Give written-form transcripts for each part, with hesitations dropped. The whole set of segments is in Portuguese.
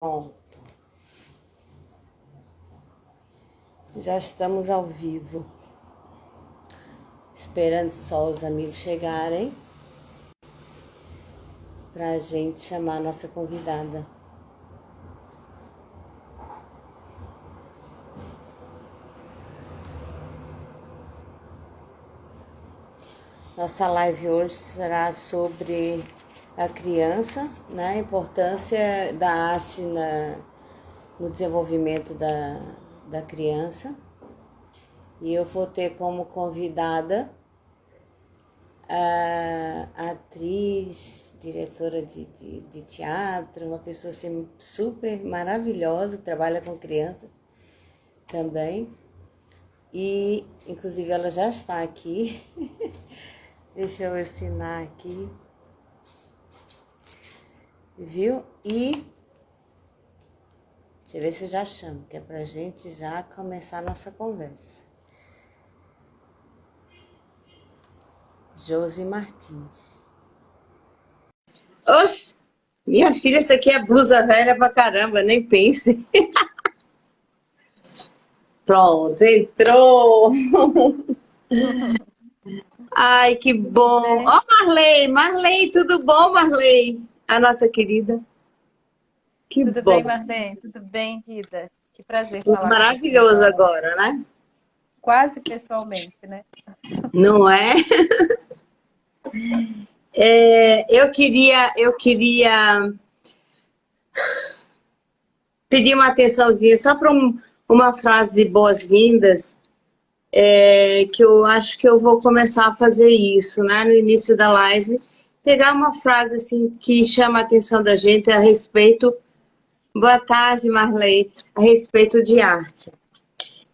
Pronto, já estamos ao vivo, esperando só os amigos chegarem para a gente chamar a nossa convidada. Nossa live hoje será sobre a criança, né? A importância da arte no desenvolvimento da criança. E eu vou ter como convidada a atriz, diretora de teatro, uma pessoa assim, super maravilhosa, trabalha com crianças também. E, inclusive, ela já está aqui. Deixa eu assinar aqui. Viu? E deixa eu ver se eu já chamo, que é pra gente já começar a nossa conversa. Josi Martins. Oxe, minha filha, isso aqui é blusa velha pra caramba, nem pense. Pronto, entrou. Ai, que bom. Ó, Marley, tudo bom, Marley? A nossa querida. Que Tudo bem, bom. Marlene? Tudo bem, Guida? Que prazer Tudo falar com você maravilhoso agora. agora, né? Quase pessoalmente, né? Não é? Eu queria pedir uma atençãozinha só para uma frase de boas-vindas, que eu acho que eu vou começar a fazer isso, né? No início da live, pegar uma frase assim que chama a atenção da gente a respeito. Boa tarde, Marley, a respeito de arte.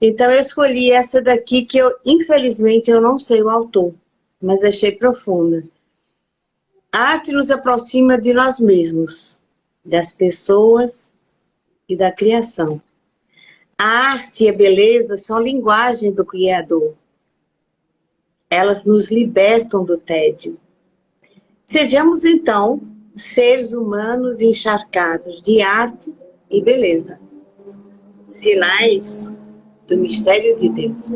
Então eu escolhi essa daqui que infelizmente eu não sei o autor, mas achei profunda. A arte nos aproxima de nós mesmos, das pessoas e da criação. A arte e a beleza são linguagem do Criador. Elas nos libertam do tédio. Sejamos, então, seres humanos encharcados de arte e beleza. Sinais do mistério de Deus.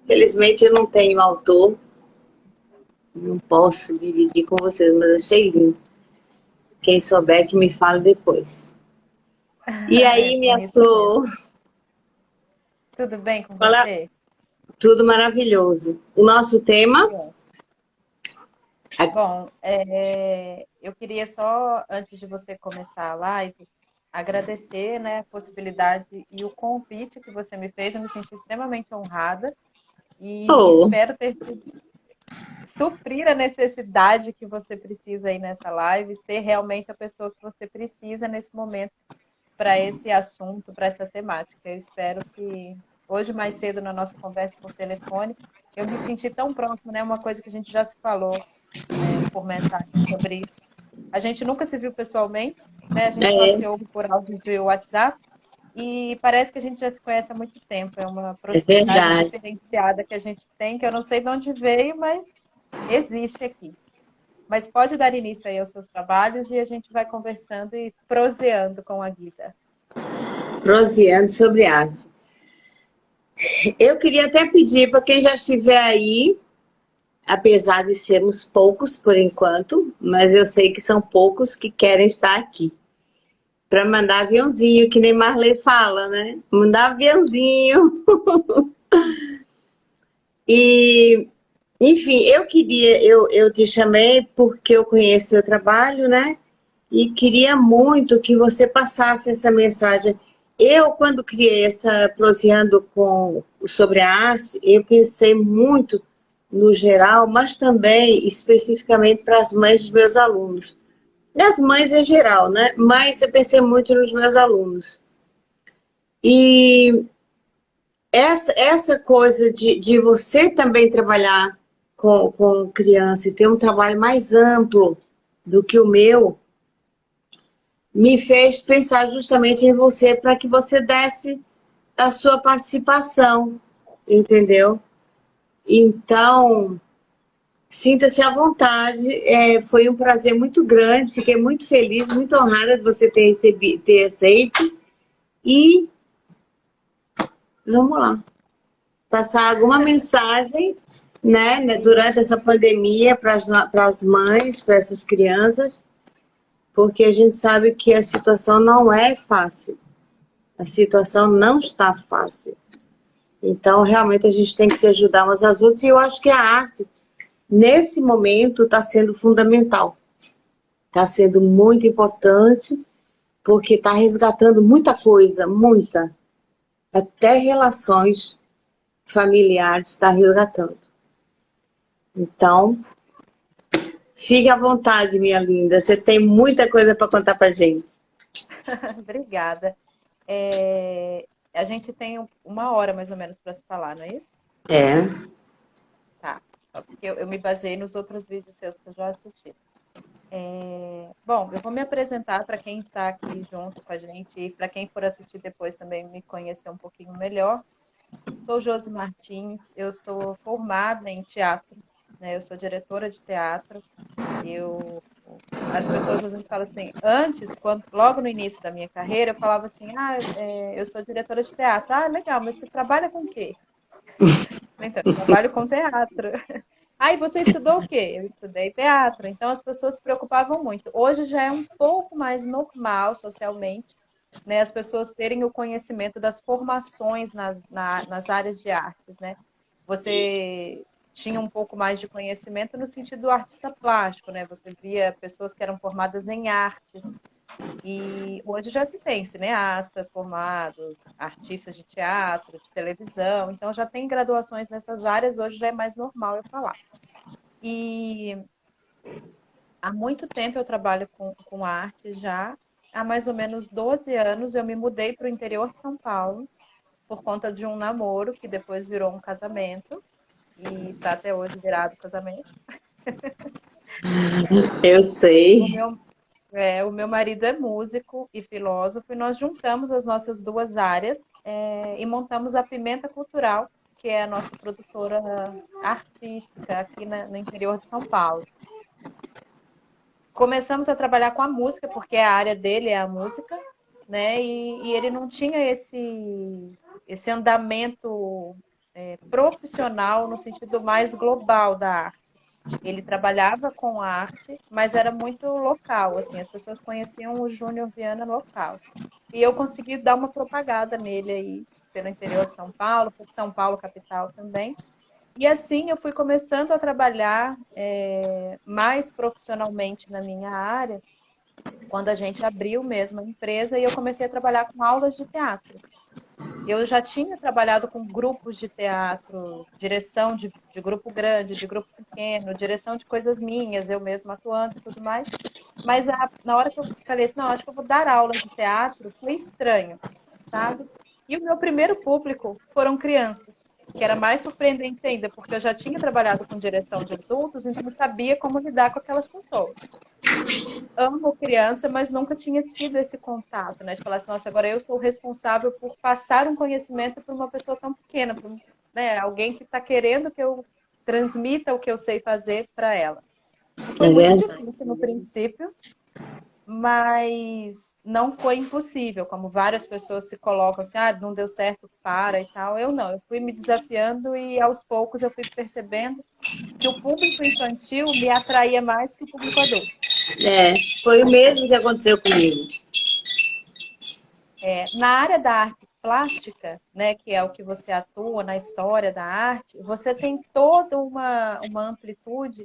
Felizmente eu não tenho autor, não posso dividir com vocês, mas achei lindo. Quem souber que me fale depois. E aí, minha Bonito flor? mesmo. Tudo bem com Fala, você? tudo maravilhoso. O nosso tema? Bom, Bom, eu queria só, antes de você começar a live, agradecer, né, a possibilidade e o convite que você me fez. Eu me senti extremamente honrada e Oh, espero suprir a necessidade que você precisa aí nessa live, ser realmente a pessoa que você precisa nesse momento para esse assunto, para essa temática. Eu espero que hoje, mais cedo, na nossa conversa por telefone, eu me senti tão próxima, né? Uma coisa que a gente já se falou por mensagem sobre. A gente nunca se viu pessoalmente, né? A gente só se ouve por áudio de WhatsApp. E parece que a gente já se conhece há muito tempo. É uma é proximidade verdade. diferenciada que a gente tem, que eu não sei de onde veio, mas existe aqui. Mas pode dar início aí aos seus trabalhos e a gente vai conversando e proseando com a Guida. Proseando sobre arte. Eu queria até pedir para quem já estiver aí, apesar de sermos poucos por enquanto, mas eu sei que são poucos que querem estar aqui. Para mandar aviãozinho, que nem Marley fala, né? Mandar aviãozinho. E, enfim, eu te chamei porque eu conheço seu trabalho, né? E queria muito que você passasse essa mensagem. Eu, quando criei essa Proseando sobre a arte, eu pensei muito no geral, mas também especificamente para as mães dos meus alunos. Das mães em geral, né? Mas eu pensei muito nos meus alunos. E essa coisa de você também trabalhar com criança e ter um trabalho mais amplo do que o meu, me fez pensar justamente em você para que você desse a sua participação, entendeu? Então, Sinta-se à vontade, foi um prazer muito grande, fiquei muito feliz, muito honrada de você ter aceito. E vamos lá, passar alguma mensagem, né, durante essa pandemia para as mães, para essas crianças, porque a gente sabe que a situação não é fácil, a situação não está fácil. Então, realmente, a gente tem que se ajudar umas às outras, e eu acho que a arte, nesse momento, está sendo fundamental. Está sendo muito importante, porque está resgatando muita coisa, muita. Até relações familiares está resgatando. Então, fique à vontade, minha linda. Você tem muita coisa para contar para gente. Obrigada. A gente tem 1 hora, mais ou menos, para se falar, não é isso? É. Tá. Só porque eu me baseei nos outros vídeos seus que eu já assisti. Bom, eu vou me apresentar para quem está aqui junto com a gente e para quem for assistir depois também me conhecer um pouquinho melhor. Sou Josi Martins, eu sou formada em teatro, né? Eu sou diretora de teatro. As pessoas às vezes falam assim, logo no início da minha carreira, eu falava assim, eu sou diretora de teatro. Ah, legal, mas você trabalha com o quê? Então, eu trabalho com teatro. E você estudou o quê? Eu estudei teatro. Então, as pessoas se preocupavam muito. Hoje já é um pouco mais normal socialmente, né, as pessoas terem o conhecimento das formações nas áreas de artes, né? Você tinha um pouco mais de conhecimento no sentido do artista plástico, né? Você via pessoas que eram formadas em artes. E hoje já se tem cineastas formados, artistas de teatro, de televisão. Então, já tem graduações nessas áreas. Hoje já é mais normal eu falar. E há muito tempo eu trabalho com arte já. Há mais ou menos 12 anos eu me mudei para o interior de São Paulo por conta de um namoro que depois virou um casamento e está até hoje virado casamento. Eu sei. O meu marido é músico e filósofo e nós juntamos as nossas duas áreas e montamos a Pimenta Cultural, que é a nossa produtora artística aqui no interior de São Paulo. Começamos a trabalhar com a música, porque a área dele é a música, né? E ele não tinha esse andamento profissional no sentido mais global da arte. Ele trabalhava com arte, mas era muito local, assim, as pessoas conheciam o Júnior Viana local. E eu consegui dar uma propaganda nele aí, pelo interior de São Paulo, por São Paulo capital também. E assim eu fui começando a trabalhar mais profissionalmente na minha área, quando a gente abriu mesmo a empresa e eu comecei a trabalhar com aulas de teatro. Eu já tinha trabalhado com grupos de teatro, direção de grupo grande, de grupo pequeno, direção de coisas minhas, eu mesma atuando e tudo mais. Mas na hora que eu falei assim, não, acho que eu vou dar aula de teatro, foi estranho, sabe? E o meu primeiro público foram crianças, que era mais surpreendente ainda, porque eu já tinha trabalhado com direção de adultos, então eu sabia como lidar com aquelas pessoas. Amo criança, mas nunca tinha tido esse contato, né? De falar assim, nossa, agora eu sou responsável por passar um conhecimento para uma pessoa tão pequena, para né? Alguém que está querendo que eu transmita o que eu sei fazer para ela. Foi muito difícil no princípio, mas não foi impossível, como várias pessoas se colocam assim, não deu certo, para e tal. Eu não, eu fui me desafiando e aos poucos eu fui percebendo que o público infantil me atraía mais que o público adulto. Foi o mesmo que aconteceu comigo. Na área da arte plástica, né, que é o que você atua na história da arte, você tem toda uma amplitude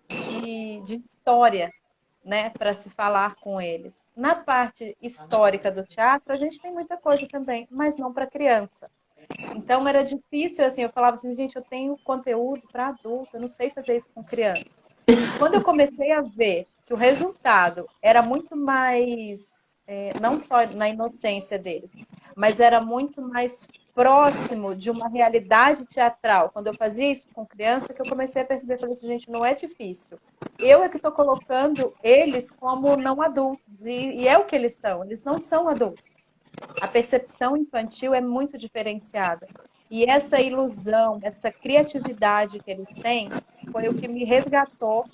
de história, né, para se falar com eles. Na parte histórica do teatro, a gente tem muita coisa também, mas não para criança. Então era difícil, assim, eu falava assim, gente, eu tenho conteúdo para adulto, eu não sei fazer isso com criança. Quando eu comecei a ver que o resultado era muito mais, não só na inocência deles, mas era muito mais próximo de uma realidade teatral. Quando eu fazia isso com criança, que eu comecei a perceber, falei assim, gente, não é difícil. Eu é que estou colocando eles como não adultos, e é o que eles não são adultos. A percepção infantil é muito diferenciada. E essa ilusão, essa criatividade que eles têm, foi o que me resgatou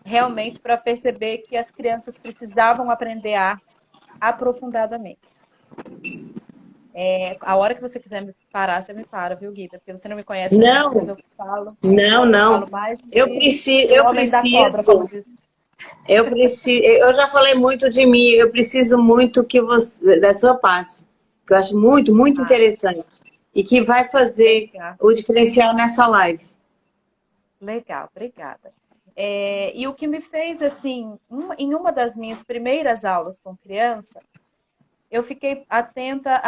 realmente para perceber que as crianças precisavam aprender arte aprofundadamente. A hora que você quiser me parar, você me para, viu, Guida? Porque você não me conhece ainda, mas Não, não, eu não. falo mais Eu que preciso, o eu homem da cobra, como preciso, diz. eu preciso. Eu já falei muito de mim. Eu preciso muito que você, da sua parte, que eu acho muito, muito Ah, interessante e que vai fazer legal, o diferencial nessa live. legal, obrigada. E o que me fez, assim, em uma das minhas primeiras aulas com criança, eu fiquei atenta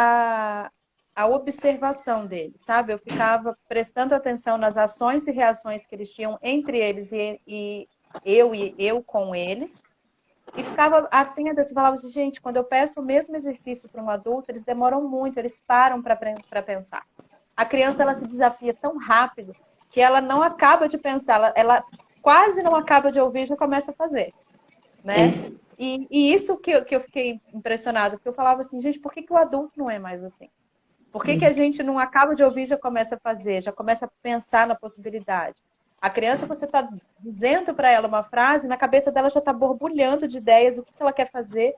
à observação deles, sabe? Eu ficava prestando atenção nas ações e reações que eles tinham entre eles e eu com eles, e ficava atenta, e falava assim, gente, quando eu peço o mesmo exercício para um adulto, eles demoram muito, eles param para pensar. A criança, ela se desafia tão rápido que ela não acaba de pensar, ela quase não acaba de ouvir e já começa a fazer, né? É. E isso que eu fiquei impressionado, porque eu falava assim, gente, por que o adulto não é mais assim? Por que a gente não acaba de ouvir e já começa a fazer, já começa a pensar na possibilidade? A criança, você está dizendo para ela uma frase, na cabeça dela já está borbulhando de ideias, o que ela quer fazer.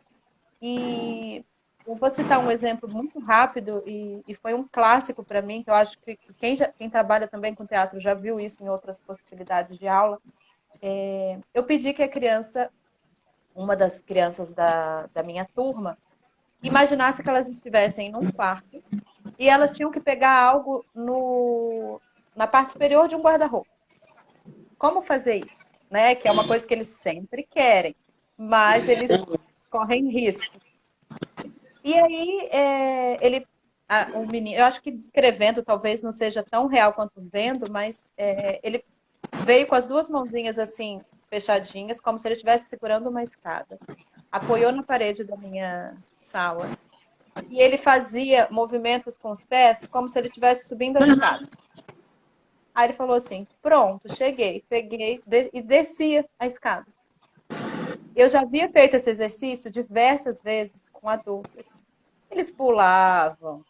E eu vou citar um exemplo muito rápido, e foi um clássico para mim, que eu acho que quem trabalha também com teatro já viu isso em outras possibilidades de aula. Eu pedi que a criança, uma das crianças da minha turma, imaginasse que elas estivessem num quarto e elas tinham que pegar algo na parte superior de um guarda-roupa. Como fazer isso? Né? Que é uma coisa que eles sempre querem, mas eles correm riscos. E aí, o menino, eu acho que descrevendo talvez não seja tão real quanto vendo, mas ele veio com as duas mãozinhas assim, fechadinhas, como se ele estivesse segurando uma escada. Apoiou na parede da minha sala. E ele fazia movimentos com os pés como se ele estivesse subindo a escada. Aí ele falou assim: pronto, cheguei, peguei e descia a escada. Eu já havia feito esse exercício diversas vezes com adultos. Eles pulavam,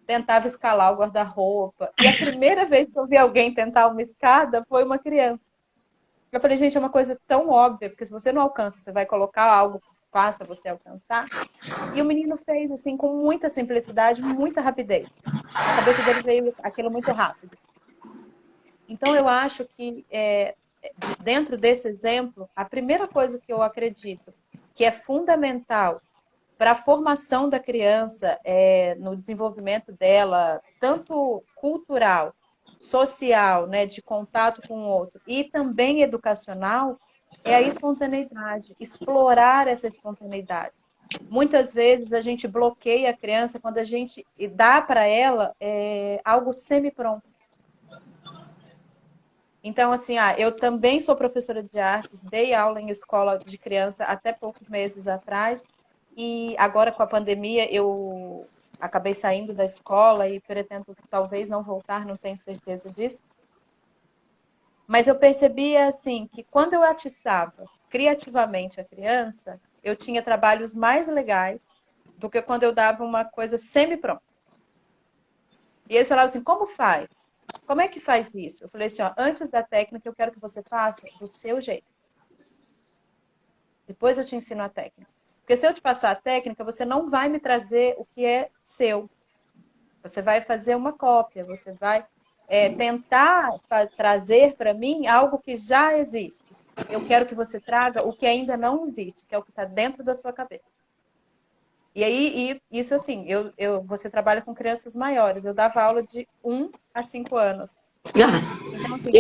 tentavam escalar o guarda-roupa. E a primeira vez que eu vi alguém tentar uma escada foi uma criança. Eu falei, gente, é uma coisa tão óbvia, porque se você não alcança, você vai colocar algo que faça você alcançar. E o menino fez assim, com muita simplicidade, muita rapidez. Na cabeça dele veio aquilo muito rápido. Então, eu acho que, dentro desse exemplo, a primeira coisa que eu acredito que é fundamental para a formação da criança, no desenvolvimento dela, tanto cultural, social, né, de contato com o outro, e também educacional, é a espontaneidade, explorar essa espontaneidade. Muitas vezes a gente bloqueia a criança quando a gente dá para ela algo semi-pronto. Então, assim, eu também sou professora de artes, dei aula em escola de criança até poucos meses atrás, e agora com a pandemia eu acabei saindo da escola e pretendo talvez não voltar, não tenho certeza disso. Mas eu percebia, assim, que quando eu atiçava criativamente a criança, eu tinha trabalhos mais legais do que quando eu dava uma coisa semi-pronta. E eles falavam assim, como faz? Como é que faz isso? Eu falei assim, ó, antes da técnica, eu quero que você faça do seu jeito. Depois eu te ensino a técnica. Porque se eu te passar a técnica, você não vai me trazer o que é seu. Você vai fazer uma cópia, você vai tentar trazer para mim algo que já existe. Eu quero que você traga o que ainda não existe, que é o que está dentro da sua cabeça. E aí, isso assim, você trabalha com crianças maiores. Eu dava aula de 1 a 5 anos. Então, assim,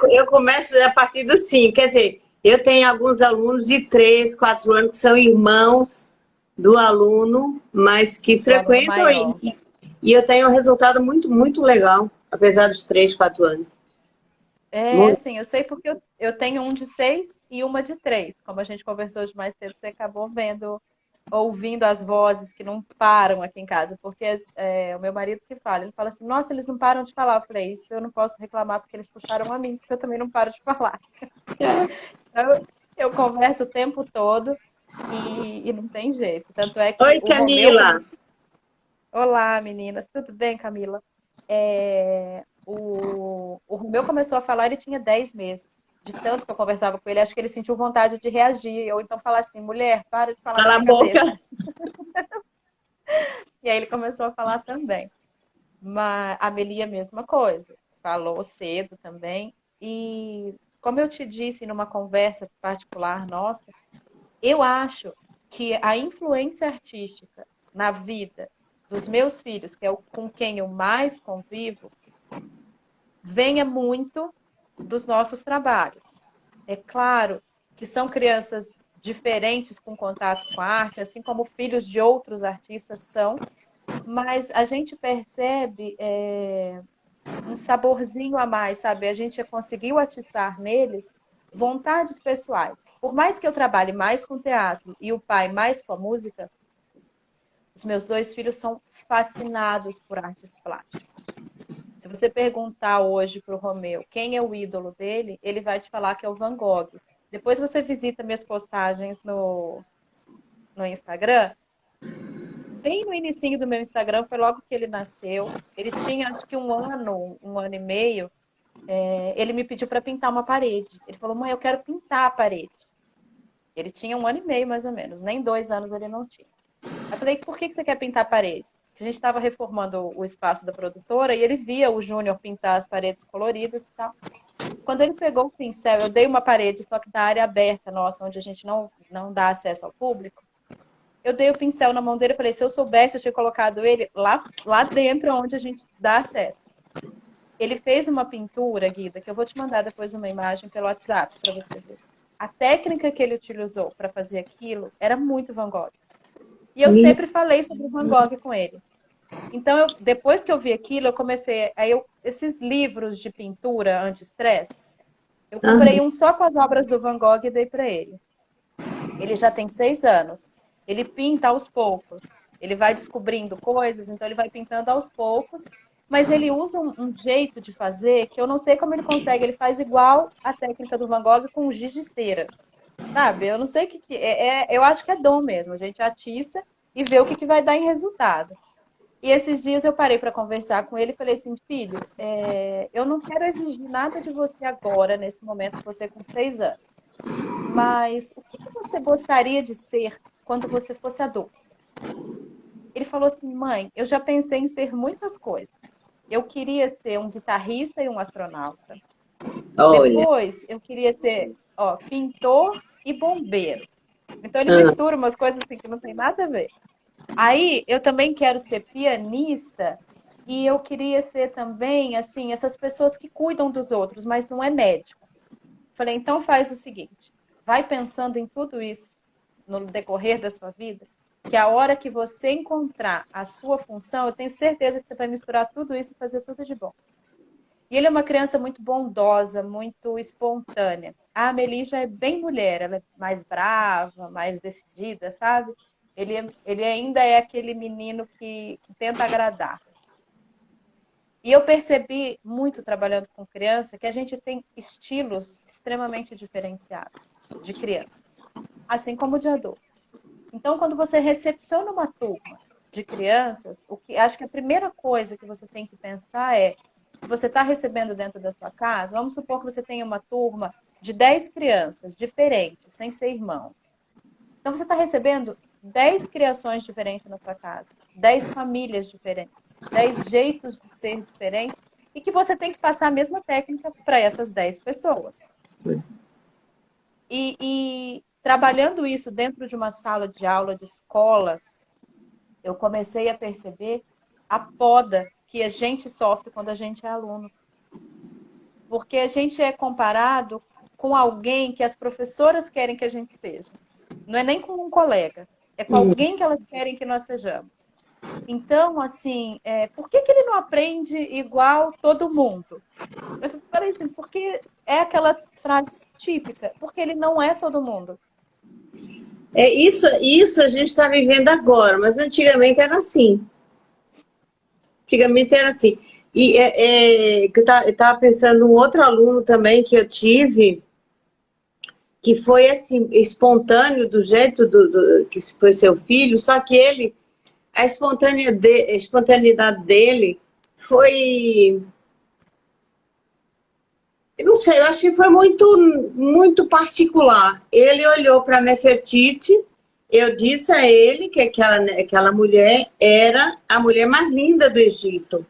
Eu começo a partir dos 5, quer dizer, eu tenho alguns alunos de 3, 4 anos que são irmãos do aluno, mas que do aluno frequentam maior. e eu tenho um resultado muito, muito legal, apesar dos 3, 4 anos. Muito. Sim, eu sei porque eu tenho um de 6 e uma de 3. Como a gente conversou hoje mais cedo, você acabou ouvindo as vozes que não param aqui em casa, porque o meu marido que fala, ele fala assim, nossa, eles não param de falar. Eu falei, isso eu não posso reclamar porque eles puxaram a mim, porque eu também não paro de falar. Então, eu converso o tempo todo e não tem jeito. Tanto é que Oi, o Romeu Camila. começou... Olá, meninas. Tudo bem, Camila? o Romeu começou a falar, ele tinha 10 meses. De tanto que eu conversava com ele, acho que ele sentiu vontade de reagir. Ou então falar assim, mulher, para de falar na Cala a minha cabeça. boca. E aí ele começou a falar também. Mas a Melia, mesma coisa. Falou cedo também. E como eu te disse numa conversa particular nossa, eu acho que a influência artística na vida dos meus filhos, que é com quem eu mais convivo, venha muito dos nossos trabalhos. É claro que são crianças diferentes com contato com a arte, assim como filhos de outros artistas são, mas a gente percebe um saborzinho a mais, sabe? A gente conseguiu atiçar neles vontades pessoais. Por mais que eu trabalhe mais com teatro e o pai mais com a música, os meus 2 filhos são fascinados por artes plásticas. Se você perguntar hoje para o Romeu quem é o ídolo dele, ele vai te falar que é o Van Gogh. Depois você visita minhas postagens no Instagram. Bem no inicinho do meu Instagram, foi logo que ele nasceu. Ele tinha acho que um ano e meio. Ele me pediu para pintar uma parede. Ele falou, mãe, eu quero pintar a parede. Ele tinha 1 ano e meio, mais ou menos. Nem 2 anos ele não tinha. Eu falei, por que você quer pintar a parede? Porque a gente estava reformando o espaço da produtora e ele via o Júnior pintar as paredes coloridas e tal. Quando ele pegou o pincel, eu dei uma parede, só que da área aberta nossa, onde a gente não dá acesso ao público. Eu dei o pincel na mão dele e falei, se eu soubesse, eu tinha colocado ele lá dentro, onde a gente dá acesso. Ele fez uma pintura, Guida, que eu vou te mandar depois uma imagem pelo WhatsApp para você ver. A técnica que ele utilizou para fazer aquilo era muito Van Gogh. E eu sempre falei sobre o Van Gogh com ele. Então, depois que eu vi aquilo, eu comecei... esses livros de pintura anti-estresse, eu comprei um só com as obras do Van Gogh e dei para ele. Ele já tem 6 anos. Ele pinta aos poucos. Ele vai descobrindo coisas, então ele vai pintando aos poucos. Mas ele usa um jeito de fazer que eu não sei como ele consegue. Ele faz igual a técnica do Van Gogh com giz de cera. Sabe? Eu não sei o que eu acho que é dom mesmo. A gente atiça e vê o que vai dar em resultado. E esses dias eu parei para conversar com ele e falei assim, filho, eu não quero exigir nada de você agora, nesse momento, você com 6 anos. Mas o que você gostaria de ser quando você fosse adulto? Ele falou assim, mãe, eu já pensei em ser muitas coisas. Eu queria ser um guitarrista e um astronauta. Olha. Depois, eu queria ser pintor e bombeiro. Então, ele mistura umas coisas assim que não tem nada a ver. Aí, eu também quero ser pianista e eu queria ser também, assim, essas pessoas que cuidam dos outros, mas não é médico. Falei, então faz o seguinte, vai pensando em tudo isso no decorrer da sua vida, que a hora que você encontrar a sua função, eu tenho certeza que você vai misturar tudo isso e fazer tudo de bom. E ele é uma criança muito bondosa, muito espontânea. A Amelie já é bem mulher, ela é mais brava, mais decidida, sabe? Ele ainda é aquele menino que tenta agradar. E eu percebi, muito trabalhando com criança, que a gente tem estilos extremamente diferenciados de crianças, assim como de adultos. Então, quando você recepciona uma turma de crianças, acho que a primeira coisa que você tem que pensar é que você está recebendo dentro da sua casa, vamos supor que você tenha uma turma de 10 crianças diferentes, sem ser irmãos. Então, você está recebendo 10 criações diferentes na sua casa, 10 famílias diferentes, 10 jeitos de ser diferentes, e que você tem que passar a mesma técnica para essas 10 pessoas. E trabalhando isso dentro de uma sala de aula de escola, eu comecei a perceber a poda que a gente sofre quando a gente é aluno. Porque a gente é comparado com alguém que as professoras querem que a gente seja. Não é nem com um colega, é com alguém que elas querem que nós sejamos. Então, assim, por que ele não aprende igual todo mundo? Eu falei assim, porque é aquela frase típica, porque ele não é todo mundo. Isso a gente está vivendo agora, mas antigamente era assim. Antigamente era assim. E eu estava pensando, um outro aluno também que eu tive, que foi assim, espontâneo do jeito que foi seu filho, só que a espontaneidade dele foi eu não sei, eu achei que foi muito particular. Ele olhou para a Nefertiti, eu disse a ele que aquela mulher era a mulher mais linda do Egito.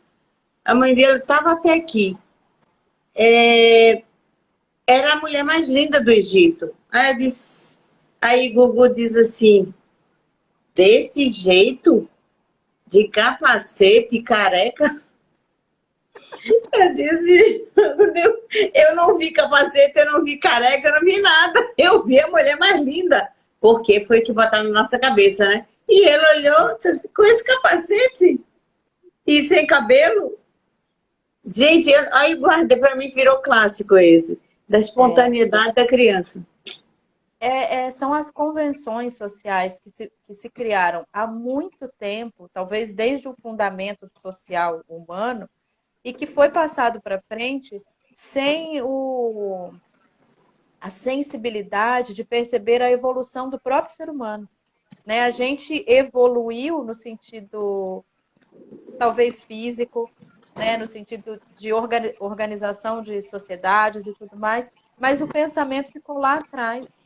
A mãe dele estava até aqui. Era a mulher mais linda do Egito. Aí Gugu diz assim, desse jeito, de capacete e careca? Eu disse, eu não vi capacete, eu não vi careca, eu não vi nada. Eu vi a mulher mais linda, porque foi o que botaram na nossa cabeça, né? E ele olhou, com esse capacete e sem cabelo. Gente, aí guardei, para mim virou clássico esse, da espontaneidade da criança. São as convenções sociais que se criaram há muito tempo, talvez desde o fundamento social humano, e que foi passado para frente sem a sensibilidade de perceber a evolução do próprio ser humano. Né? A gente evoluiu no sentido, talvez, físico, né? No sentido de organização de sociedades e tudo mais, mas o pensamento ficou lá atrás.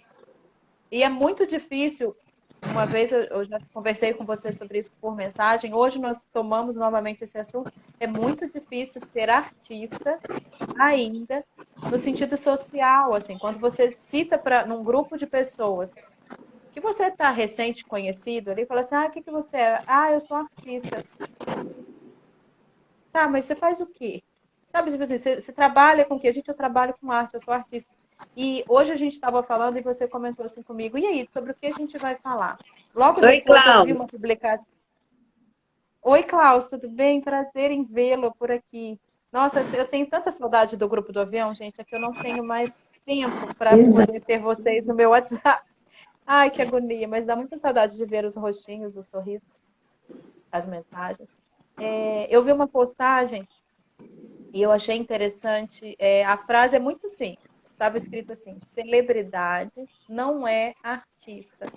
E é muito difícil, uma vez eu já conversei com você sobre isso por mensagem, hoje nós tomamos novamente esse assunto, é muito difícil ser artista ainda no sentido social, assim, quando você cita num grupo de pessoas que você está recente conhecido ali, fala assim, o que você é? Eu sou artista. Tá, mas você faz o quê? Sabe, tipo assim, você trabalha com o quê? Eu trabalho com arte, eu sou artista. E hoje a gente estava falando e você comentou assim comigo, e aí, sobre o que a gente vai falar? Logo Oi, depois eu vi Klaus. uma publicação. Oi, Klaus, tudo bem? Prazer em vê-lo por aqui. Nossa, eu tenho tanta saudade do grupo do avião, gente, é que eu não tenho mais tempo para poder ter vocês no meu WhatsApp. Ai, que agonia, mas dá muita saudade de ver os rostinhos, os sorrisos, as mensagens. Eu vi uma postagem e eu achei interessante. A frase é muito simples. Estava escrito assim: celebridade não é artista.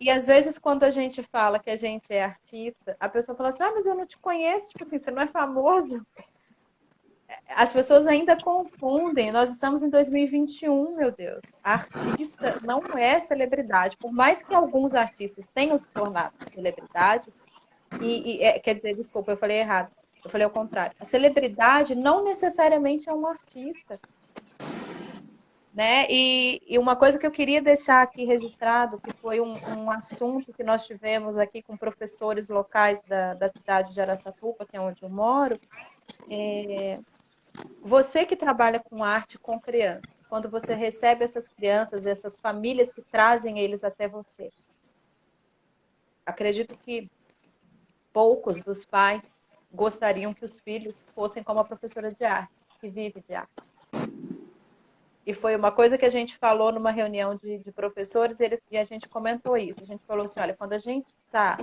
E às vezes, quando a gente fala que a gente é artista, a pessoa fala assim: mas eu não te conheço, tipo assim, você não é famoso. As pessoas ainda confundem. Nós estamos em 2021, meu Deus. Artista não é celebridade. Por mais que alguns artistas tenham se tornado celebridades, quer dizer, desculpa, eu falei errado. Eu falei ao contrário. A celebridade não necessariamente é um artista. Né? E uma coisa que eu queria deixar aqui registrado, que foi um assunto que nós tivemos aqui com professores locais da cidade de Araçatuba, que é onde eu moro, você que trabalha com arte com crianças, quando você recebe essas crianças, essas famílias que trazem eles até você, acredito que poucos dos pais gostariam que os filhos fossem como a professora de artes, que vive de arte. E foi uma coisa que a gente falou numa reunião de professores e a gente comentou isso. A gente falou assim, olha, quando a gente está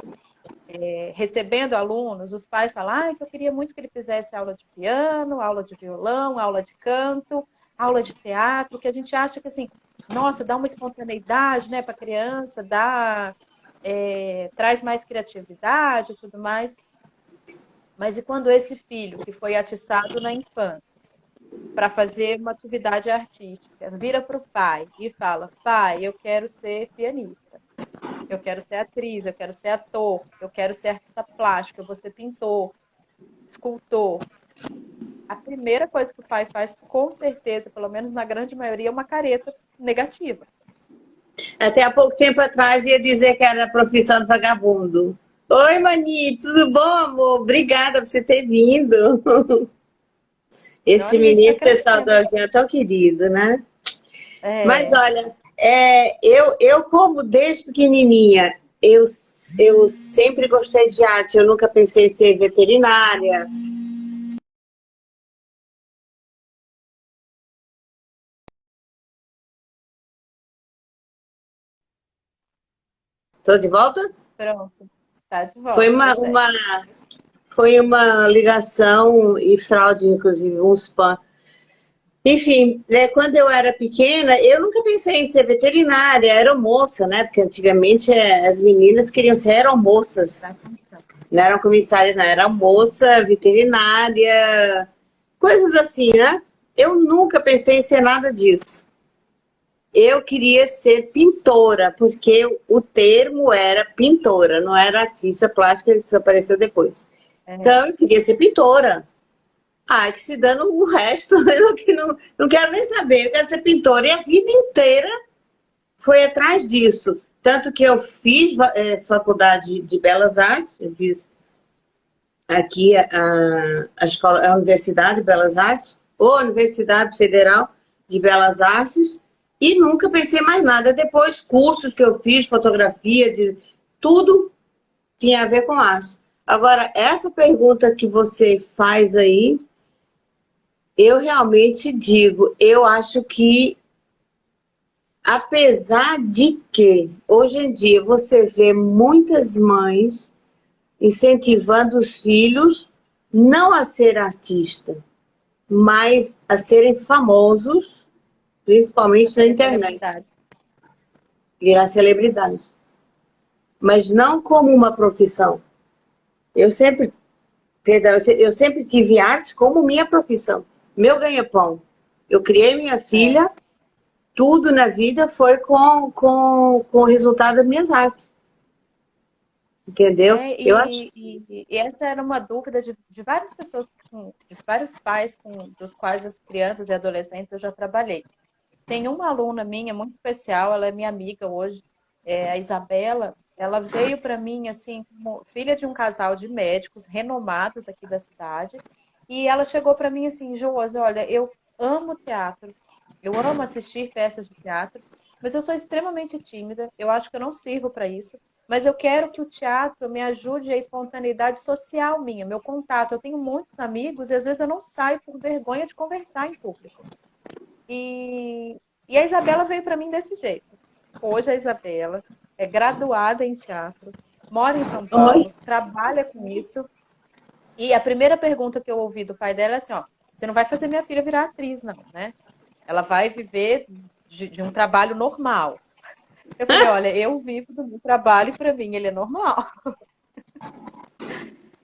recebendo alunos, os pais falam que eu queria muito que ele fizesse aula de piano, aula de violão, aula de canto, aula de teatro, que a gente acha que assim, nossa, dá uma espontaneidade, né, para a criança, traz mais criatividade e tudo mais. Mas e quando esse filho que foi atiçado na infância para fazer uma atividade artística, vira para o pai e fala, pai, eu quero ser pianista, eu quero ser atriz, eu quero ser ator, eu quero ser artista plástico, eu vou ser pintor, escultor. A primeira coisa que o pai faz, com certeza, pelo menos na grande maioria, é uma careta negativa. Até há pouco tempo atrás ia dizer que era a profissão do vagabundo. Oi, Mani, tudo bom, amor? Obrigada por você ter vindo. Esse menino, esse pessoal do avião é tão querido, né? Mas olha, eu como desde pequenininha, eu sempre gostei de arte, eu nunca pensei em ser veterinária. Estou de volta? Pronto, tá de volta. Foi uma ligação e fraude, inclusive, um spam. Enfim, quando eu era pequena, eu nunca pensei em ser veterinária, aeromoça, né? Porque antigamente as meninas queriam ser aeromoças. Não eram comissárias, não, era moça, veterinária, coisas assim, né? eu nunca pensei em ser nada disso. Eu queria ser pintora, porque o termo era pintora, não era artista plástica, isso apareceu depois. Então, eu queria ser pintora. Ah, que se dando o resto, eu não quero nem saber, eu quero ser pintora. E a vida inteira foi atrás disso. Tanto que eu fiz faculdade de Belas Artes, eu fiz aqui a Universidade de Belas Artes, ou a Universidade Federal de Belas Artes, e nunca pensei mais nada. Depois, cursos que eu fiz, fotografia, tudo tinha a ver com arte. Agora, essa pergunta que você faz aí, eu realmente digo, eu acho que, apesar de que, hoje em dia, você vê muitas mães incentivando os filhos não a ser artista, mas a serem famosos, principalmente na internet. Virar celebridade. Mas não como uma profissão. Eu sempre tive artes como minha profissão, meu ganha-pão. Eu criei minha filha, tudo na vida foi com o resultado das minhas artes. Entendeu? E essa era uma dúvida de várias pessoas, de vários pais dos quais as crianças e adolescentes eu já trabalhei. Tem uma aluna minha muito especial, ela é minha amiga hoje, a Isabela. Ela veio para mim, assim, como filha de um casal de médicos renomados aqui da cidade. E ela chegou para mim assim, Josi, olha, eu amo teatro, eu amo assistir peças de teatro, mas eu sou extremamente tímida, eu acho que eu não sirvo para isso, mas eu quero que o teatro me ajude a espontaneidade social minha, meu contato. Eu tenho muitos amigos e às vezes eu não saio por vergonha de conversar em público. E a Isabela veio para mim desse jeito. Hoje a Isabela é graduada em teatro, mora em São Paulo, trabalha com isso. E a primeira pergunta que eu ouvi do pai dela é assim, ó, você não vai fazer minha filha virar atriz, não, né? Ela vai viver de um trabalho normal. Eu falei, olha, eu vivo do meu trabalho e para mim ele é normal.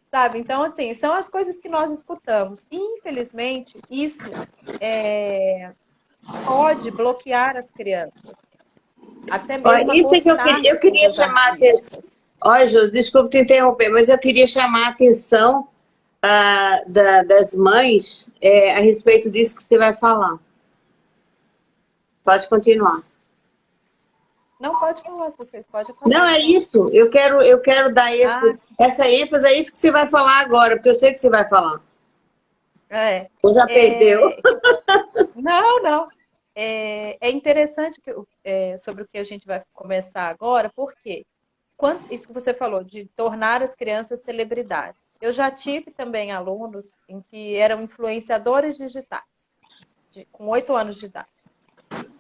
Sabe? Então, assim, são as coisas que nós escutamos. E, infelizmente, isso pode bloquear as crianças. Até mesmo isso é que eu queria chamar a atenção. Olha, Jô, desculpa te interromper, mas eu queria chamar a atenção das mães a respeito disso que você vai falar. Pode continuar. Não, pode falar, se você pode falar. Não, é isso. Eu quero dar essa ênfase, é isso que você vai falar agora, porque eu sei que você vai falar. Ou já perdeu. Não, não. É interessante sobre o que a gente vai começar agora, porque isso que você falou, de tornar as crianças celebridades. Eu já tive também alunos em que eram influenciadores digitais, com 8 anos de idade.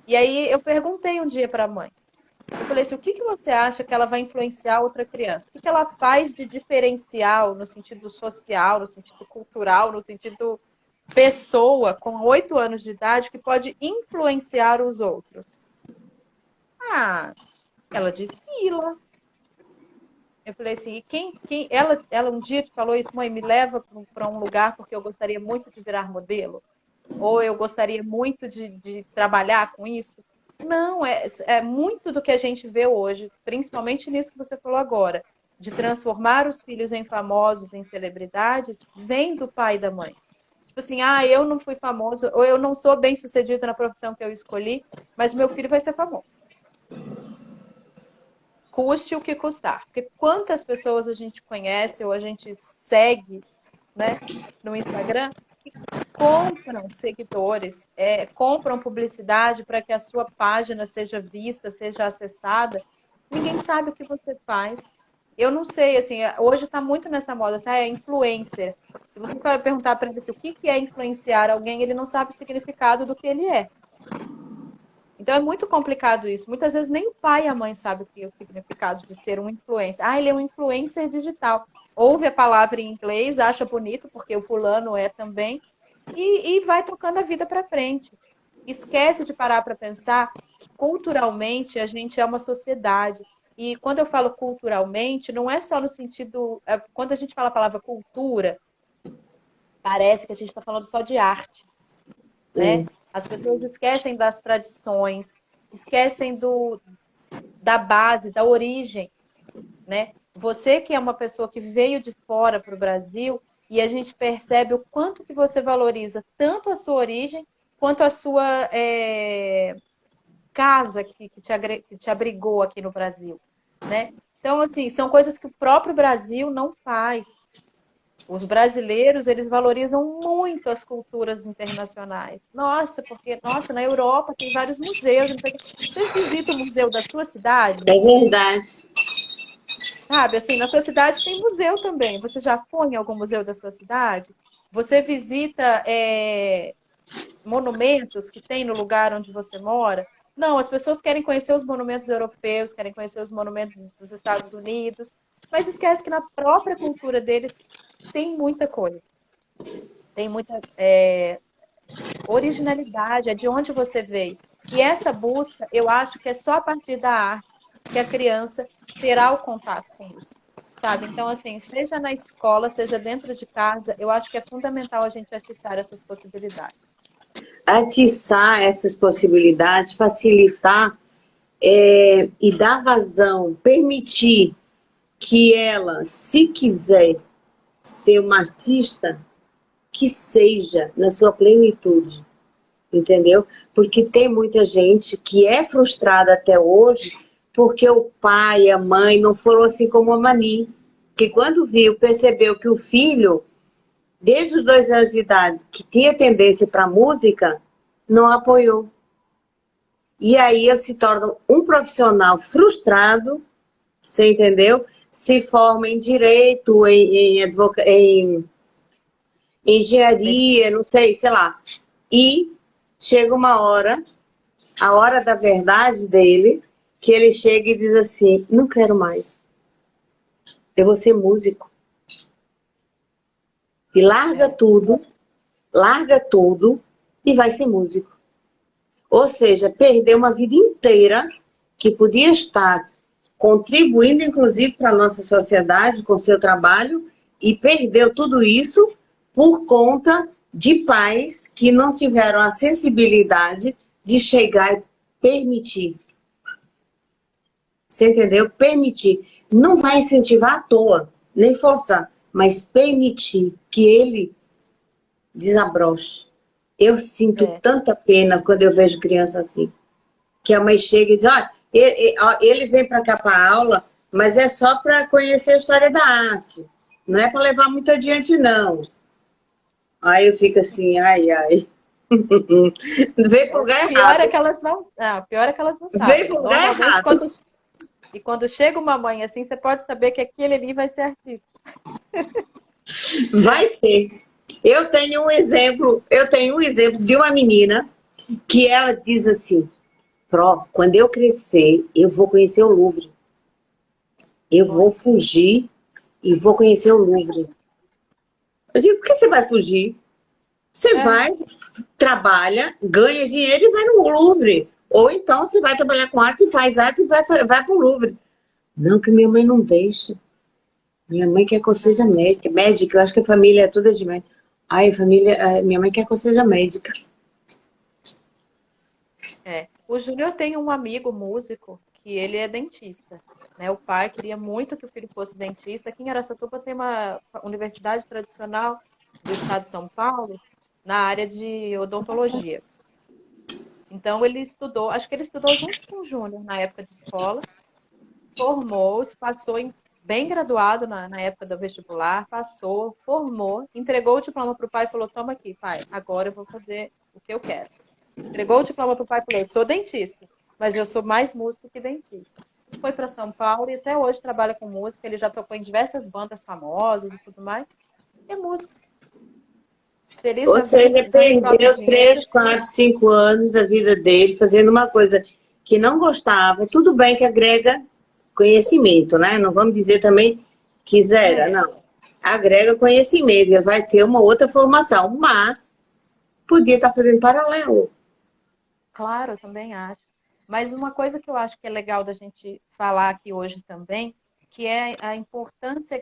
E aí eu perguntei um dia para a mãe, eu falei assim, o que você acha que ela vai influenciar outra criança? O que ela faz de diferencial no sentido social, no sentido cultural, no sentido pessoa com 8 anos de idade que pode influenciar os outros? Ela desfila. Eu falei assim, ela um dia te falou isso, mãe, me leva para um lugar porque eu gostaria muito de virar modelo? Ou eu gostaria muito de trabalhar com isso? Não, é muito do que a gente vê hoje, principalmente nisso que você falou agora, de transformar os filhos em famosos, em celebridades, vem do pai e da mãe. Tipo assim, eu não fui famoso, ou eu não sou bem sucedido na profissão que eu escolhi, mas meu filho vai ser famoso. Custe o que custar. Porque quantas pessoas a gente conhece ou a gente segue, né, no Instagram que compram seguidores, compram publicidade para que a sua página seja vista, seja acessada. Ninguém sabe o que você faz. Eu não sei, assim, hoje está muito nessa moda, assim, é influencer. Se você vai perguntar para ele assim, o que é influenciar alguém, ele não sabe o significado do que ele é. Então é muito complicado isso. Muitas vezes nem o pai e a mãe sabem o que é o significado de ser um influencer. Ele é um influencer digital. Ouve a palavra em inglês, acha bonito, porque o fulano é também, e vai tocando a vida para frente. Esquece de parar para pensar que culturalmente a gente é uma sociedade. E quando eu falo culturalmente, não é só no sentido... Quando a gente fala a palavra cultura, parece que a gente está falando só de artes. né? As pessoas esquecem das tradições, esquecem da base, da origem, né? Você que é uma pessoa que veio de fora para o Brasil e a gente percebe o quanto que você valoriza tanto a sua origem quanto a sua casa que te abrigou aqui no Brasil, né? Então, assim, são coisas que o próprio Brasil não faz. Os brasileiros, eles valorizam muito as culturas internacionais. Nossa, porque, nossa, na Europa tem vários museus, não sei o quê. Você visita o museu da sua cidade? É verdade. Sabe, assim, na sua cidade tem museu também. Você já foi em algum museu da sua cidade? Você visita monumentos que tem no lugar onde você mora? Não, as pessoas querem conhecer os monumentos europeus, querem conhecer os monumentos dos Estados Unidos, mas esquece que na própria cultura deles tem muita coisa. Tem muita originalidade, é de onde você veio. E essa busca, eu acho que é só a partir da arte que a criança terá o contato com isso, sabe? Então, assim, seja na escola, seja dentro de casa, eu acho que é fundamental a gente atiçar essas possibilidades. Atiçar essas possibilidades, facilitar e dar vazão, permitir que ela, se quiser ser uma artista, que seja na sua plenitude, entendeu? Porque tem muita gente que é frustrada até hoje porque o pai e a mãe não foram assim como a Mani, que quando viu, percebeu que o filho, desde os 2 anos de idade, que tinha tendência para música, não apoiou. E aí ele se torna um profissional frustrado, você entendeu? Se forma em direito, em engenharia, não sei, sei lá. E chega uma hora, a hora da verdade dele, que ele chega e diz assim, não quero mais. Eu vou ser músico. E larga tudo e vai ser músico. Ou seja, perdeu uma vida inteira que podia estar contribuindo, inclusive, para a nossa sociedade com seu trabalho, e perdeu tudo isso por conta de pais que não tiveram a sensibilidade de chegar e permitir. Você entendeu? Permitir. Não vai incentivar à toa, nem forçar, mas permitir que ele desabroche. Eu sinto tanta pena quando eu vejo criança assim. Que a mãe chega e diz, olha, ele vem para cá para aula, mas é só para conhecer a história da arte. Não é para levar muito adiante, não. Aí eu fico assim, ai, ai. Vem pro lugar Pior é errado. que elas pior é que elas não Vem sabem. pro lugar Normalmente, errado. quando chega uma mãe assim, você pode saber que aquele ali vai ser artista. Vai ser. Eu tenho um exemplo de uma menina que ela diz assim, Pró, quando eu crescer, eu vou conhecer o Louvre. Eu vou fugir e vou conhecer o Louvre. Eu digo, por que você vai fugir? Você vai, trabalha, ganha dinheiro e vai no Louvre. Ou então você vai trabalhar com arte, faz arte e vai para o Louvre. Não, que minha mãe não deixa. Minha mãe quer que eu seja médica. Médica, eu acho que a família é toda de médica. Ai, minha mãe quer que eu seja médica. O Júnior tem um amigo músico que ele é dentista, né? O pai queria muito que o filho fosse dentista. Aqui em Araçatuba tem uma universidade tradicional do estado de São Paulo na área de odontologia. Então ele estudou, acho que ele estudou junto com o Júnior na época de escola, formou-se, passou bem graduado na época do vestibular, passou, formou, entregou o diploma para o pai e falou: toma aqui, pai, agora eu vou fazer o que eu quero. Entregou o diploma para o pai e falou: eu sou dentista, mas eu sou mais músico que dentista. Foi para São Paulo e até hoje trabalha com música. Ele já tocou em diversas bandas famosas e tudo mais. É músico. Feliz Ou da vida, seja, ganha o próprio perdeu dinheiro. 3, 4, 5 anos da vida dele fazendo uma coisa que não gostava. Tudo bem que agrega conhecimento, né? Não vamos dizer também que zera, não. Agrega conhecimento, ele vai ter uma outra formação, mas podia estar fazendo paralelo. Claro, eu também acho. Mas uma coisa que eu acho que é legal da gente falar aqui hoje também, que é a importância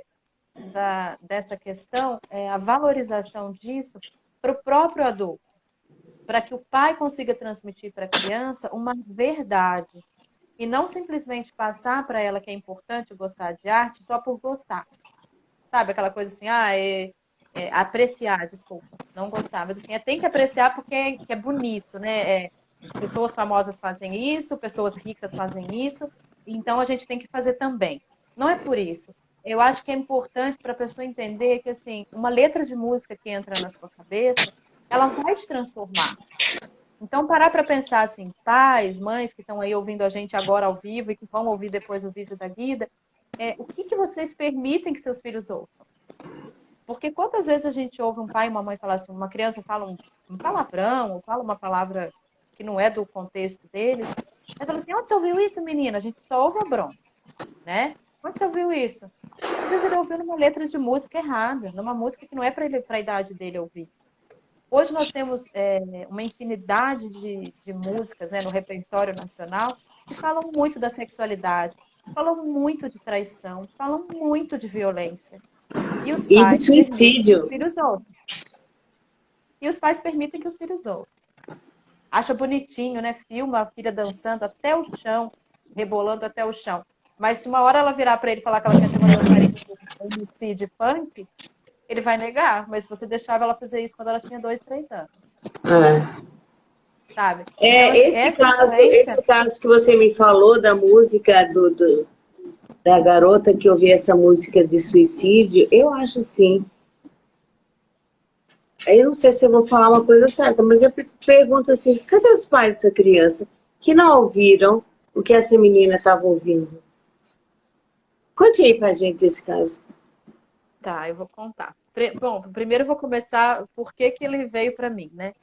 dessa questão, é a valorização disso para o próprio adulto. para que o pai consiga transmitir para a criança uma verdade e não simplesmente passar para ela que é importante gostar de arte só por gostar. Sabe, aquela coisa assim, apreciar, desculpa, não gostar, mas assim, tem que apreciar porque que é bonito, né? Pessoas famosas fazem isso, pessoas ricas fazem isso, então a gente tem que fazer também. Não é por isso. Eu acho que é importante para a pessoa entender que, assim, uma letra de música que entra na sua cabeça, ela vai te transformar. Então, parar para pensar assim, pais, mães que estão aí ouvindo a gente agora ao vivo e que vão ouvir depois o vídeo da Guida, o que vocês permitem que seus filhos ouçam? Porque quantas vezes a gente ouve um pai e uma mãe falar assim, uma criança fala um palavrão, ou fala uma palavra que não é do contexto deles, aí fala assim, onde você ouviu isso, menina? A gente só ouve a bronca, né? Onde você ouviu isso? Às vezes ele ouviu numa letra de música errada, numa música que não é para a idade dele ouvir. Hoje nós temos uma infinidade de músicas, né, no repertório nacional que falam muito da sexualidade, falam muito de traição, falam muito de violência. E os E de pais permitem que os suicídio. filhos ouçam. E os pais permitem que os filhos ouçam. Acha bonitinho, né? Filma a filha dançando até o chão, rebolando até o chão. Mas se uma hora ela virar para ele e falar que ela quer ser uma dançarina de punk, ele vai negar. Mas você deixava ela fazer isso quando ela tinha 2, 3 anos. É. Sabe? Então, assim, essa influência... Esse caso que você me falou da música da garota que ouvia essa música de suicídio, eu acho assim. Eu não sei se eu vou falar uma coisa certa, mas eu pergunto assim: cadê os pais dessa criança que não ouviram o que essa menina estava ouvindo? Conte aí pra gente esse caso. Tá, eu vou contar. Bom, primeiro eu vou começar por que ele veio para mim, né?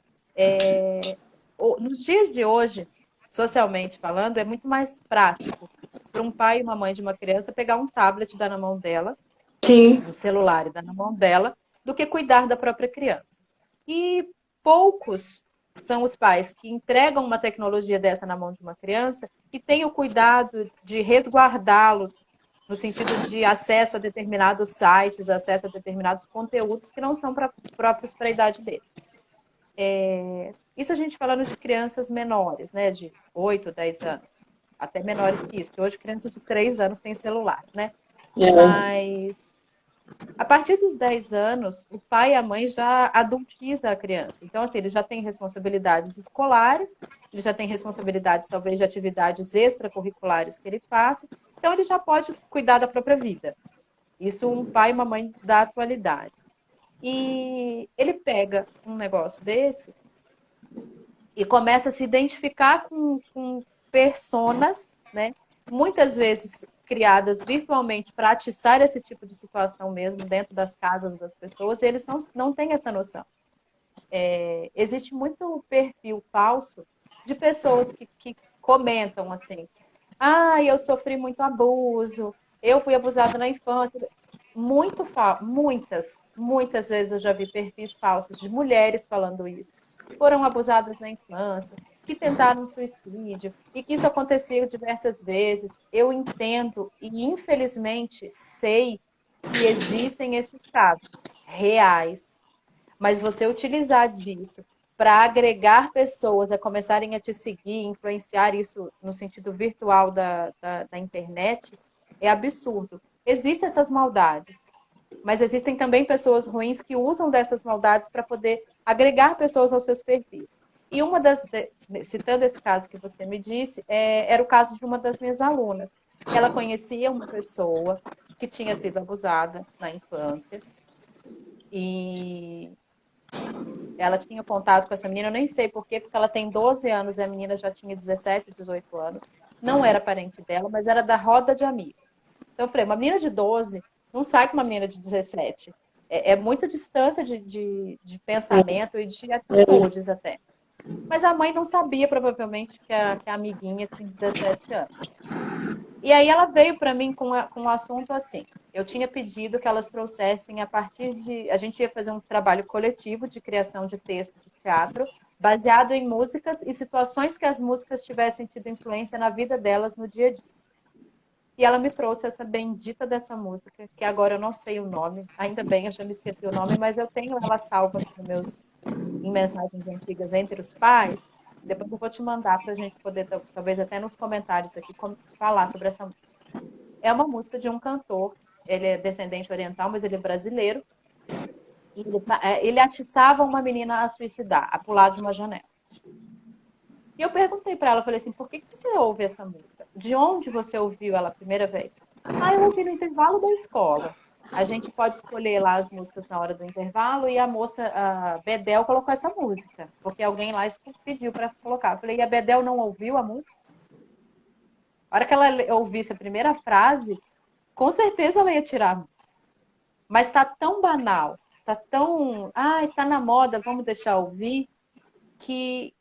Nos dias de hoje, socialmente falando, é muito mais prático para um pai e uma mãe de uma criança pegar um tablet e dar na mão dela, Sim. um celular e dar na mão dela, do que cuidar da própria criança. E poucos são os pais que entregam uma tecnologia dessa na mão de uma criança e têm o cuidado de resguardá-los no sentido de acesso a determinados sites, acesso a determinados conteúdos que não são próprios para a idade deles. Isso a gente falando de crianças menores, né, de 8, 10 anos, até menores que isso, porque hoje crianças de 3 anos têm celular, né? É. Mas a partir dos 10 anos, o pai e a mãe já adultiza a criança. Então, assim, ele já tem responsabilidades escolares, ele já tem responsabilidades, talvez, de atividades extracurriculares que ele faça. Então, ele já pode cuidar da própria vida. Isso um pai e uma mãe da atualidade. E ele pega um negócio desse e começa a se identificar com personas, né? Muitas vezes criadas virtualmente para atiçar esse tipo de situação mesmo dentro das casas das pessoas, e eles não têm essa noção. Existe muito perfil falso de pessoas que comentam assim, eu sofri muito abuso, eu fui abusada na infância. Muitas vezes eu já vi perfis falsos de mulheres falando isso, que foram abusadas na infância, que tentaram suicídio, e que isso acontecia diversas vezes. Eu entendo e, infelizmente, sei que existem esses casos reais, mas você utilizar disso para agregar pessoas a começarem a te seguir, influenciar isso no sentido virtual da internet, é absurdo. Existem essas maldades, mas existem também pessoas ruins que usam dessas maldades para poder agregar pessoas aos seus perfis. E citando esse caso que você me disse, era o caso de uma das minhas alunas. Ela conhecia uma pessoa que tinha sido abusada na infância e ela tinha contato com essa menina, eu nem sei por quê, porque ela tem 12 anos e a menina já tinha 17, 18 anos. Não era parente dela, mas era da roda de amigos. Então eu falei, uma menina de 12 não sai com uma menina de 17. É muita distância de pensamento e de atitudes até. Mas a mãe não sabia, provavelmente, que a amiguinha tinha 17 anos. E aí ela veio para mim com um assunto assim. Eu tinha pedido que elas trouxessem a partir de... A gente ia fazer um trabalho coletivo de criação de texto de teatro, baseado em músicas e situações que as músicas tivessem tido influência na vida delas no dia a dia. E ela me trouxe essa bendita dessa música, que agora eu não sei o nome, ainda bem, eu já me esqueci o nome, mas eu tenho ela salva aqui nos meus, em mensagens antigas entre os pais. Depois eu vou te mandar para a gente poder, talvez até nos comentários daqui, falar sobre essa música. É uma música de um cantor, ele é descendente oriental, mas ele é brasileiro, e ele atiçava uma menina a suicidar, a pular de uma janela. E eu perguntei para ela, falei assim, por que você ouve essa música? De onde você ouviu ela a primeira vez? Ah, eu ouvi no intervalo da escola. A gente pode escolher lá as músicas na hora do intervalo e a moça, a Bedel, colocou essa música, porque alguém lá pediu para colocar. Eu falei, e a Bedel não ouviu a música? A hora que ela ouvisse a primeira frase, com certeza ela ia tirar a música. Mas tá tão banal, tá tão... Ai, tá na moda, vamos deixar ouvir, que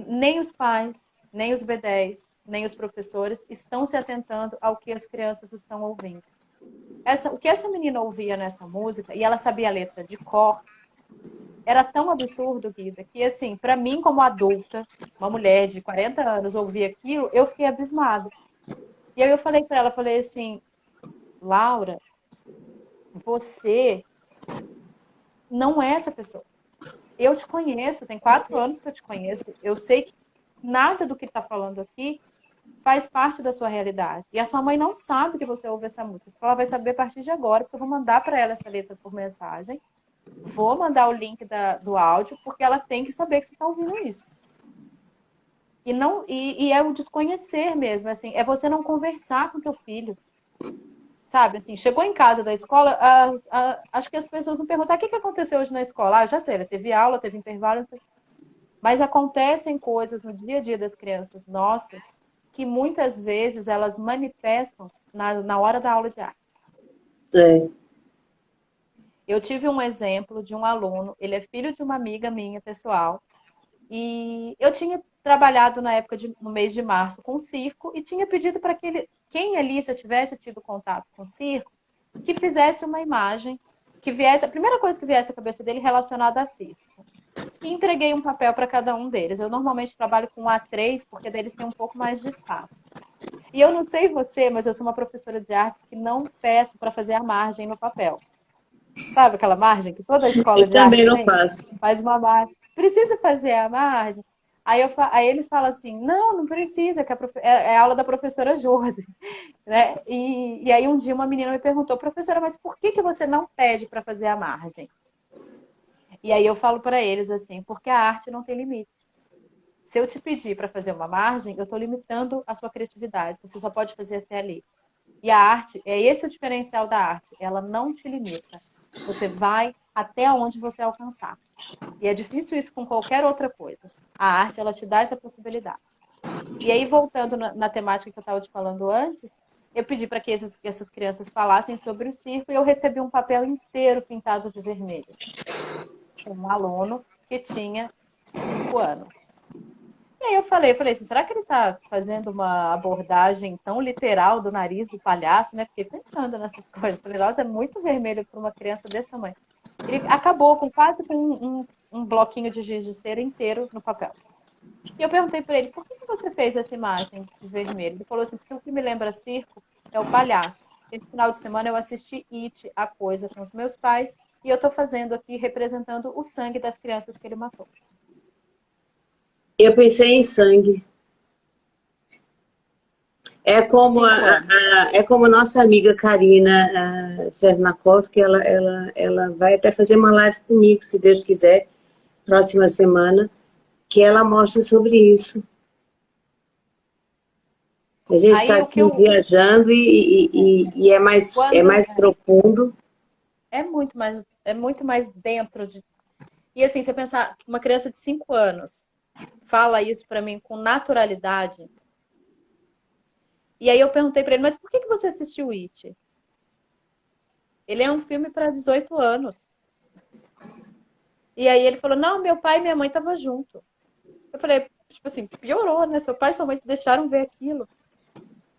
nem os pais, nem os B10, nem os professores estão se atentando ao que as crianças estão ouvindo. O que essa menina ouvia nessa música, e ela sabia a letra de cor, era tão absurdo, Guida, que assim, para mim como adulta, uma mulher de 40 anos ouvir aquilo, eu fiquei abismada. E aí eu falei para ela, falei assim, Laura, você não é essa pessoa. Eu te conheço, tem 4 anos que eu te conheço, eu sei que nada do que está falando aqui faz parte da sua realidade. E a sua mãe não sabe que você ouve essa música. Ela vai saber a partir de agora, porque eu vou mandar para ela essa letra por mensagem, vou mandar o link do áudio, porque ela tem que saber que você está ouvindo isso. E, não, e é o desconhecer mesmo, assim, é você não conversar com teu filho. Sabe, assim, chegou em casa da escola, acho que as pessoas vão perguntar o que aconteceu hoje na escola. Ah, já sei, teve aula, teve intervalo, mas acontecem coisas no dia a dia das crianças nossas que muitas vezes elas manifestam na hora da aula de arte. É. Eu tive um exemplo de um aluno, ele é filho de uma amiga minha, pessoal, e eu tinha trabalhado na época, no mês de março, com circo, e tinha pedido para que quem ali já tivesse tido contato com o circo, que fizesse uma imagem, que viesse, a primeira coisa que viesse à cabeça dele relacionada a circo. E entreguei um papel para cada um deles. Eu normalmente trabalho com A3, porque deles tem um pouco mais de espaço. E eu não sei você, mas eu sou uma professora de artes que não peço para fazer a margem no papel. Sabe aquela margem que toda escola Eu de arte também não tem? faço. Faz uma margem. Precisa fazer a margem? Aí eles falam assim, não precisa, que é a aula da professora Josi. Né? E aí um dia uma menina me perguntou, professora, mas por que você não pede para fazer a margem? E aí eu falo para eles assim, porque a arte não tem limite. Se eu te pedir para fazer uma margem, eu estou limitando a sua criatividade. Você só pode fazer até ali. E a arte, é esse o diferencial da arte. Ela não te limita. Você vai até onde você alcançar. E é difícil isso com qualquer outra coisa. A arte, ela te dá essa possibilidade. E aí, voltando na temática que eu estava te falando antes, eu pedi para que essas crianças falassem sobre o circo e eu recebi um papel inteiro pintado de vermelho. Um aluno que tinha 5 anos. E aí eu falei assim, será que ele está fazendo uma abordagem tão literal do nariz do palhaço, né? Fiquei pensando nessas coisas. Falei, nossa, é muito vermelho para uma criança desse tamanho. Ele acabou quase com um bloquinho de giz de cera inteiro no papel. E eu perguntei para ele, por que você fez essa imagem de vermelho? Ele falou assim, porque o que me lembra circo é o palhaço. Esse final de semana eu assisti It, A Coisa, com os meus pais, e eu estou fazendo aqui, representando o sangue das crianças que ele matou. Eu pensei em sangue. É como é como nossa amiga Karina Chernakov, que ela vai até fazer uma live comigo, se Deus quiser, próxima semana, que ela mostra sobre isso. A gente está aqui viajando e é mais profundo. É muito mais dentro de... E assim, você pensar que uma criança de 5 anos fala isso para mim com naturalidade. E aí eu perguntei para ele, mas por que você assistiu It? Ele é um filme para 18 anos. E aí ele falou, não, meu pai e minha mãe estavam junto. Eu falei, tipo assim, piorou, né? Seu pai e sua mãe deixaram ver aquilo.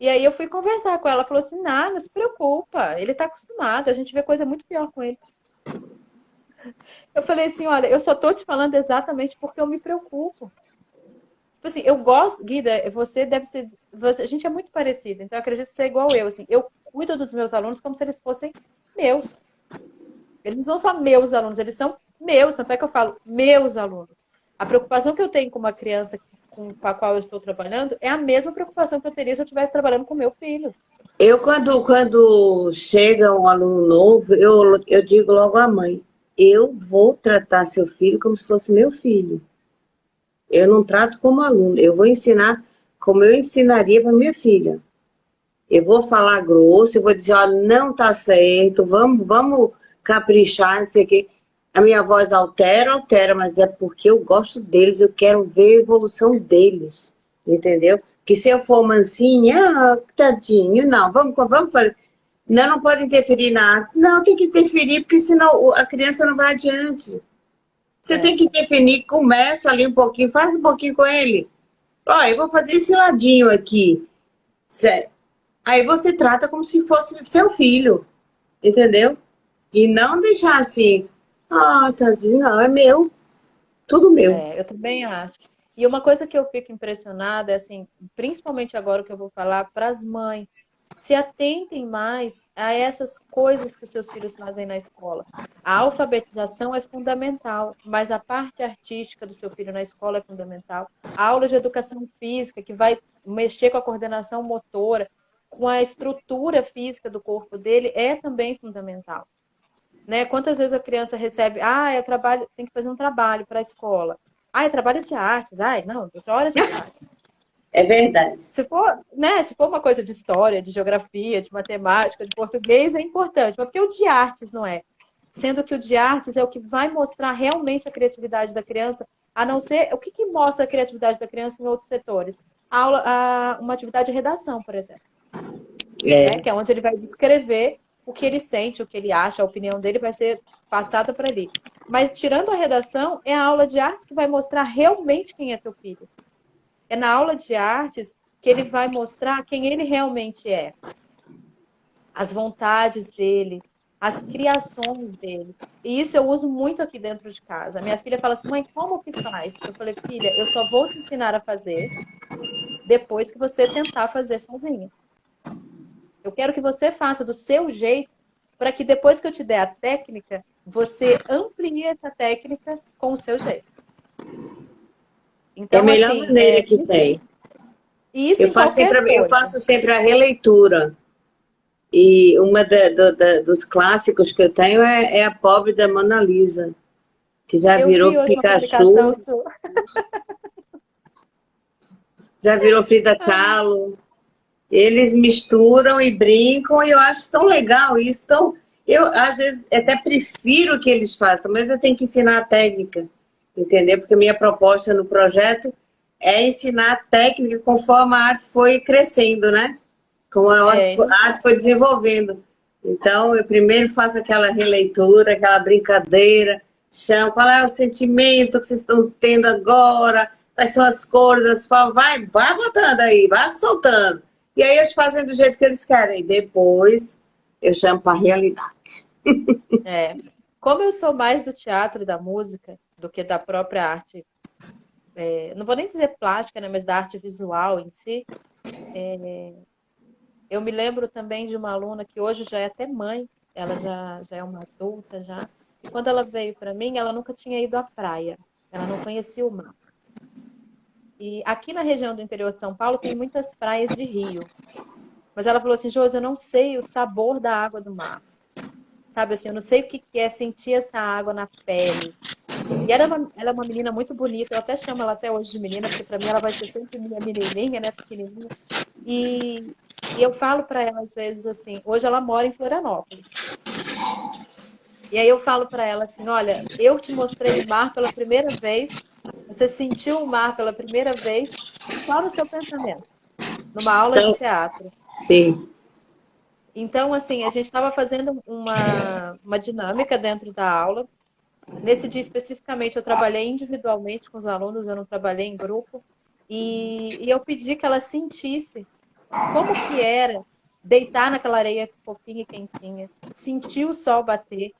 E aí eu fui conversar com ela, ela falou assim, não se preocupa, ele tá acostumado, a gente vê coisa muito pior com ele. Eu falei assim, olha, eu só tô te falando exatamente porque eu me preocupo. assim, eu gosto, Guida, você deve ser, a gente é muito parecida, então eu acredito ser igual eu, assim, eu cuido dos meus alunos como se eles fossem meus. Eles não são só meus alunos, eles são meus, tanto é que eu falo meus alunos. A preocupação que eu tenho com uma criança com a qual eu estou trabalhando é a mesma preocupação que eu teria se eu estivesse trabalhando com meu filho. Eu, quando chega um aluno novo, eu digo logo à mãe, eu vou tratar seu filho como se fosse meu filho. Eu não trato como aluno, eu vou ensinar como eu ensinaria para minha filha. Eu vou falar grosso, eu vou dizer, ó, não tá certo, vamos caprichar, não sei o quê. A minha voz altera, mas é porque eu gosto deles, eu quero ver a evolução deles, entendeu? Que se eu for mansinha, tadinho, não, vamos fazer. Não, não pode interferir na arte. Não, tem que interferir, porque senão a criança não vai adiante. Você tem que interferir, começa ali um pouquinho, faz um pouquinho com ele. Ó, eu vou fazer esse ladinho aqui. Certo? Aí você trata como se fosse seu filho, entendeu? E não deixar assim, tadinho, não, é meu, tudo meu. Eu também acho. E uma coisa que eu fico impressionada é assim, principalmente agora que eu vou falar para as mães, se atentem mais a essas coisas que os seus filhos fazem na escola. A alfabetização é fundamental, mas a parte artística do seu filho na escola é fundamental. A aula de educação física, que vai mexer com a coordenação motora, com a estrutura física do corpo dele, é também fundamental. Né? Quantas vezes a criança recebe, eu trabalho, tem que fazer um trabalho para a escola. É trabalho de artes. Não, outra hora a gente faz. É verdade. Se for, né, se for uma coisa de história, de geografia, de matemática, de português, é importante, mas porque o de artes não é. Sendo que o de artes é o que vai mostrar realmente a criatividade da criança, a não ser. O que mostra a criatividade da criança em outros setores? Uma atividade de redação, por exemplo. Né? Que é onde ele vai descrever o que ele sente, o que ele acha, a opinião dele vai ser passada para ali. Mas tirando a redação, é a aula de artes que vai mostrar realmente quem é teu filho. É na aula de artes que ele vai mostrar quem ele realmente é. As vontades dele, as criações dele. E isso eu uso muito aqui dentro de casa. A minha filha fala assim, mãe, como que faz? Eu falei, filha, eu só vou te ensinar a fazer depois que você tentar fazer sozinha. Eu quero que você faça do seu jeito, para que depois que eu te der a técnica, você amplie essa técnica com o seu jeito. Então, é a melhor assim, maneira que tem. Isso eu faço eu faço sempre a releitura. E uma dos clássicos que eu tenho é a pobre da Mona Lisa, que já virou Pikachu, já virou Frida Kahlo. Eles misturam e brincam, e eu acho tão legal isso. Eu, às vezes, até prefiro que eles façam, mas eu tenho que ensinar a técnica, entendeu? Porque minha proposta no projeto é ensinar a técnica conforme a arte foi crescendo, né? Como a arte foi desenvolvendo. Então, eu primeiro faço aquela releitura, aquela brincadeira, chamo, qual é o sentimento que vocês estão tendo agora, quais são as cores, as formas, vai botando aí, vai soltando. E aí eles fazem do jeito que eles querem. Depois eu chamo para a realidade. Como eu sou mais do teatro e da música do que da própria arte, não vou nem dizer plástica, né, mas da arte visual em si, eu me lembro também de uma aluna que hoje já é até mãe, ela já é uma adulta já. E quando ela veio para mim, ela nunca tinha ido à praia, ela não conhecia o mar. E aqui na região do interior de São Paulo tem muitas praias de rio. Mas ela falou assim, Josi, eu não sei o sabor da água do mar. Sabe assim, eu não sei o que é sentir essa água na pele. E ela é uma menina muito bonita, eu até chamo ela até hoje de menina, porque para mim ela vai ser sempre minha menininha, né, pequenininha. E eu falo para ela às vezes assim, hoje ela mora em Florianópolis. E aí eu falo para ela assim, olha, eu te mostrei o mar pela primeira vez, você sentiu o mar pela primeira vez só no seu pensamento, numa aula de teatro. Sim. Então, assim, a gente estava fazendo uma dinâmica dentro da aula. Nesse dia especificamente, eu trabalhei individualmente com os alunos, eu não trabalhei em grupo. E eu pedi que ela sentisse como que era deitar naquela areia fofinha e quentinha, sentir o sol bater,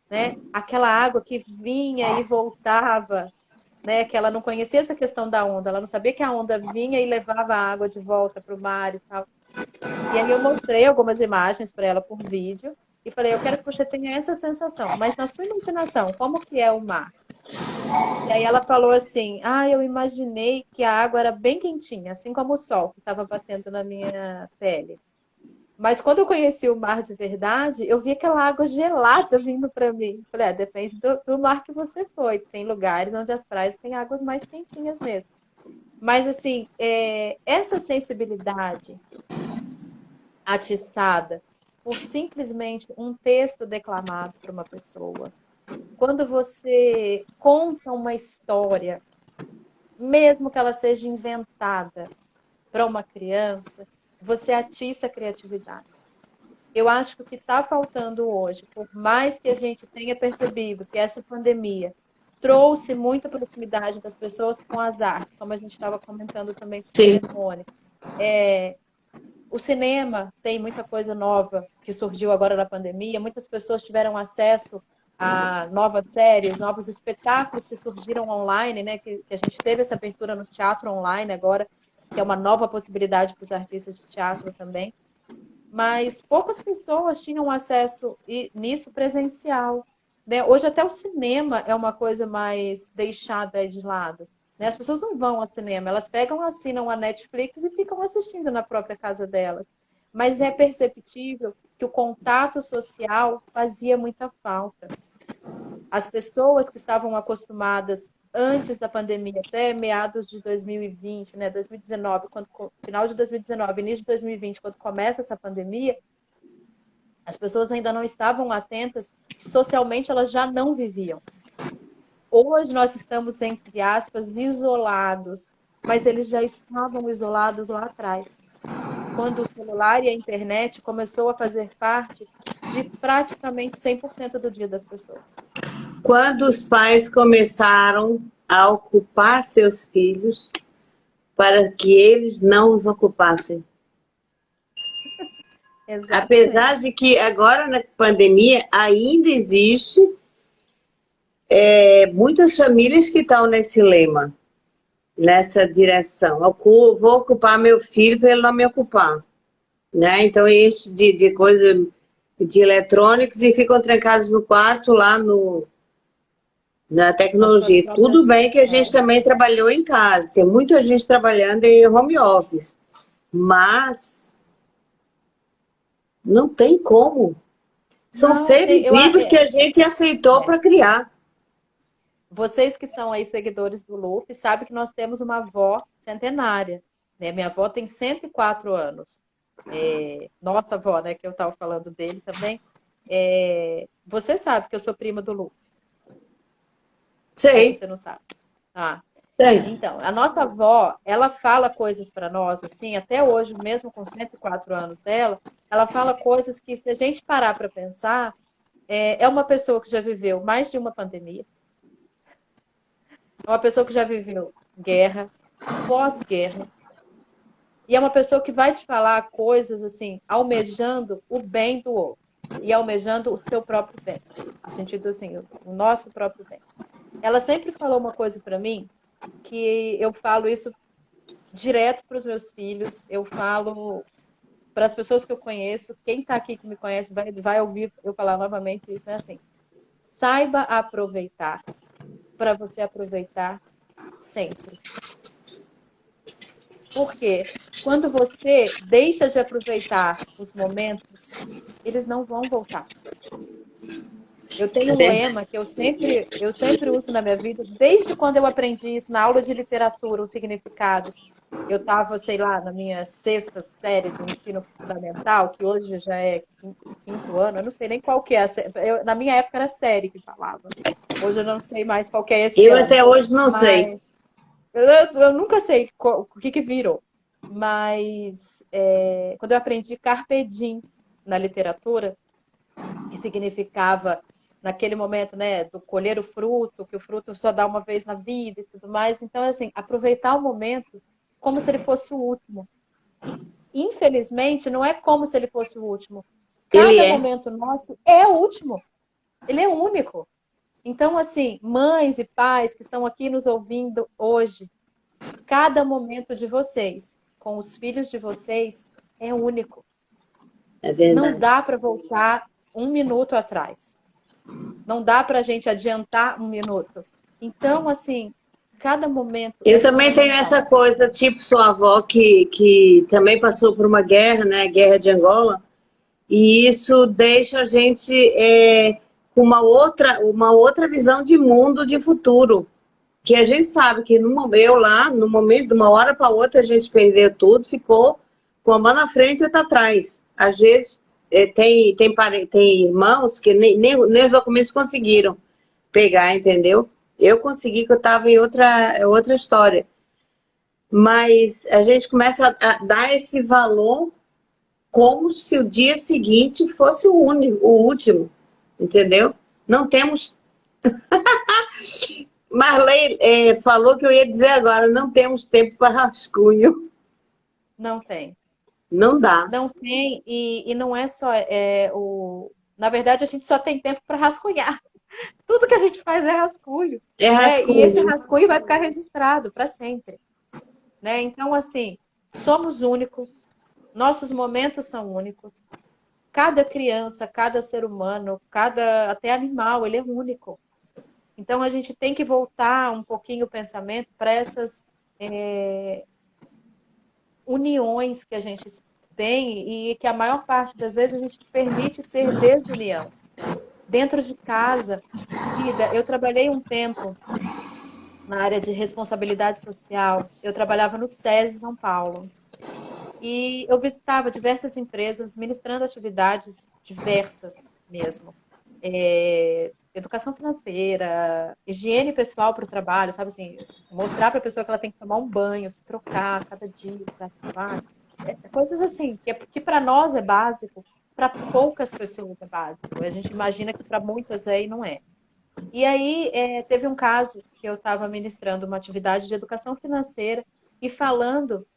né? Aquela água que vinha e voltava, né? Que ela não conhecia essa questão da onda, ela não sabia que a onda vinha e levava a água de volta para o mar e tal. E aí eu mostrei algumas imagens para ela por vídeo e falei, eu quero que você tenha essa sensação, mas na sua imaginação, como que é o mar? E aí ela falou assim, eu imaginei que a água era bem quentinha, assim como o sol que estava batendo na minha pele. Mas quando eu conheci o mar de verdade, eu vi aquela água gelada vindo para mim. Falei, depende do mar que você foi. Tem lugares onde as praias têm águas mais quentinhas mesmo. Mas, assim, essa sensibilidade atiçada por simplesmente um texto declamado por uma pessoa, quando você conta uma história, mesmo que ela seja inventada para uma criança, você atiça a criatividade. Eu acho que o que está faltando hoje, por mais que a gente tenha percebido que essa pandemia trouxe muita proximidade das pessoas com as artes, como a gente estava comentando também com o Sim. telefone. O cinema tem muita coisa nova que surgiu agora na pandemia, muitas pessoas tiveram acesso a novas séries, novos espetáculos que surgiram online, né? Que a gente teve essa abertura no teatro online agora, que é uma nova possibilidade para os artistas de teatro também. Mas poucas pessoas tinham acesso nisso presencial, né? Hoje até o cinema é uma coisa mais deixada de lado, né? As pessoas não vão ao cinema, elas pegam, assinam a Netflix e ficam assistindo na própria casa delas. Mas é perceptível que o contato social fazia muita falta. As pessoas que estavam acostumadas antes da pandemia, até meados de 2020, né, 2019, final de 2019, início de 2020, quando começa essa pandemia, as pessoas ainda não estavam atentas, socialmente elas já não viviam. Hoje nós estamos, entre aspas, isolados, mas eles já estavam isolados lá atrás, quando o celular e a internet começou a fazer parte de praticamente 100% do dia das pessoas. Quando os pais começaram a ocupar seus filhos para que eles não os ocupassem. Exatamente. Apesar de que agora na pandemia ainda existe muitas famílias que estão nesse lema, nessa direção. Eu vou ocupar meu filho para ele não me ocupar. Né? Então enche de coisa de eletrônicos e ficam trancados no quarto lá na tecnologia. Tudo bem que a gente também trabalhou em casa, tem muita gente trabalhando em home office, mas não tem como. São seres vivos que a gente aceitou para criar. Vocês que são aí seguidores do Luffy sabem que nós temos uma avó centenária. Né? Minha avó tem 104 anos. Nossa avó, né, que eu estava falando dele também. Você sabe que eu sou prima do Luffy? Sei. Ou você não sabe? Sei. Então, a nossa avó, ela fala coisas para nós, assim, até hoje, mesmo com 104 anos dela, ela fala coisas que, se a gente parar para pensar, é uma pessoa que já viveu mais de uma pandemia, é uma pessoa que já viveu guerra, pós-guerra, e é uma pessoa que vai te falar coisas assim, almejando o bem do outro e almejando o seu próprio bem, no sentido assim, o nosso próprio bem. Ela sempre falou uma coisa para mim, que eu falo isso direto para os meus filhos, eu falo para as pessoas que eu conheço, quem está aqui que me conhece vai ouvir eu falar novamente isso, é assim, saiba aproveitar para você aproveitar sempre. Porque quando você deixa de aproveitar os momentos, eles não vão voltar. Eu tenho um lema que eu sempre uso na minha vida, desde quando eu aprendi isso na aula de literatura, o significado. Eu estava, sei lá, na minha 6ª série do ensino fundamental, que hoje já é 5º ano, eu não sei nem qual que é a série. Na minha época era série que falava. Hoje eu não sei mais qual que é esse ano. Eu até hoje não sei. Eu nunca sei o que virou. Mas quando eu aprendi carpe diem na literatura, que significava naquele momento, né, do colher o fruto, que o fruto só dá uma vez na vida e tudo mais. Então, assim, aproveitar o momento como se ele fosse o último. Infelizmente, não é como se ele fosse o último. Cada momento nosso é o último. Ele é único. Então, assim, mães e pais que estão aqui nos ouvindo hoje, cada momento de vocês com os filhos de vocês é único. É Não verdade. dá para voltar um minuto atrás. Não dá para a gente adiantar um minuto. Então, assim, cada momento Eu é também tenho fundamental. essa coisa, tipo sua avó, que também passou por uma guerra, né? Guerra de Angola, e isso deixa a gente com uma outra visão de mundo, de futuro. Que a gente sabe que eu lá, no momento, de uma hora para outra, a gente perdeu tudo, ficou com a mão na frente e outra atrás. Às vezes tem irmãos que nem os documentos conseguiram pegar, entendeu? Eu consegui, que eu estava em outra história. Mas a gente começa a dar esse valor como se o dia seguinte fosse o último, entendeu? Não temos. Marley falou que eu ia dizer agora, não temos tempo para rascunho. Não tem. Não dá. Não tem, e não é só Na verdade, a gente só tem tempo para rascunhar. Tudo que a gente faz é rascunho, É né? E esse rascunho. rascunho vai ficar registrado para sempre, né? Então, assim, somos únicos, nossos momentos são únicos. Cada criança, cada ser humano, cada até animal, ele é único. Então, a gente tem que voltar um pouquinho o pensamento para essas uniões que a gente tem e que a maior parte das vezes a gente permite ser desunião. Dentro de casa, vida, eu trabalhei um tempo na área de responsabilidade social, eu trabalhava no SESI São Paulo. E eu visitava diversas empresas, ministrando atividades diversas mesmo. Educação financeira, higiene pessoal para o trabalho, sabe assim, mostrar para a pessoa que ela tem que tomar um banho, se trocar cada dia para trabalho. Coisas assim, que para nós é básico, para poucas pessoas é básico. A gente imagina que para muitas aí não é. E aí teve um caso que eu estava ministrando uma atividade de educação financeira e falando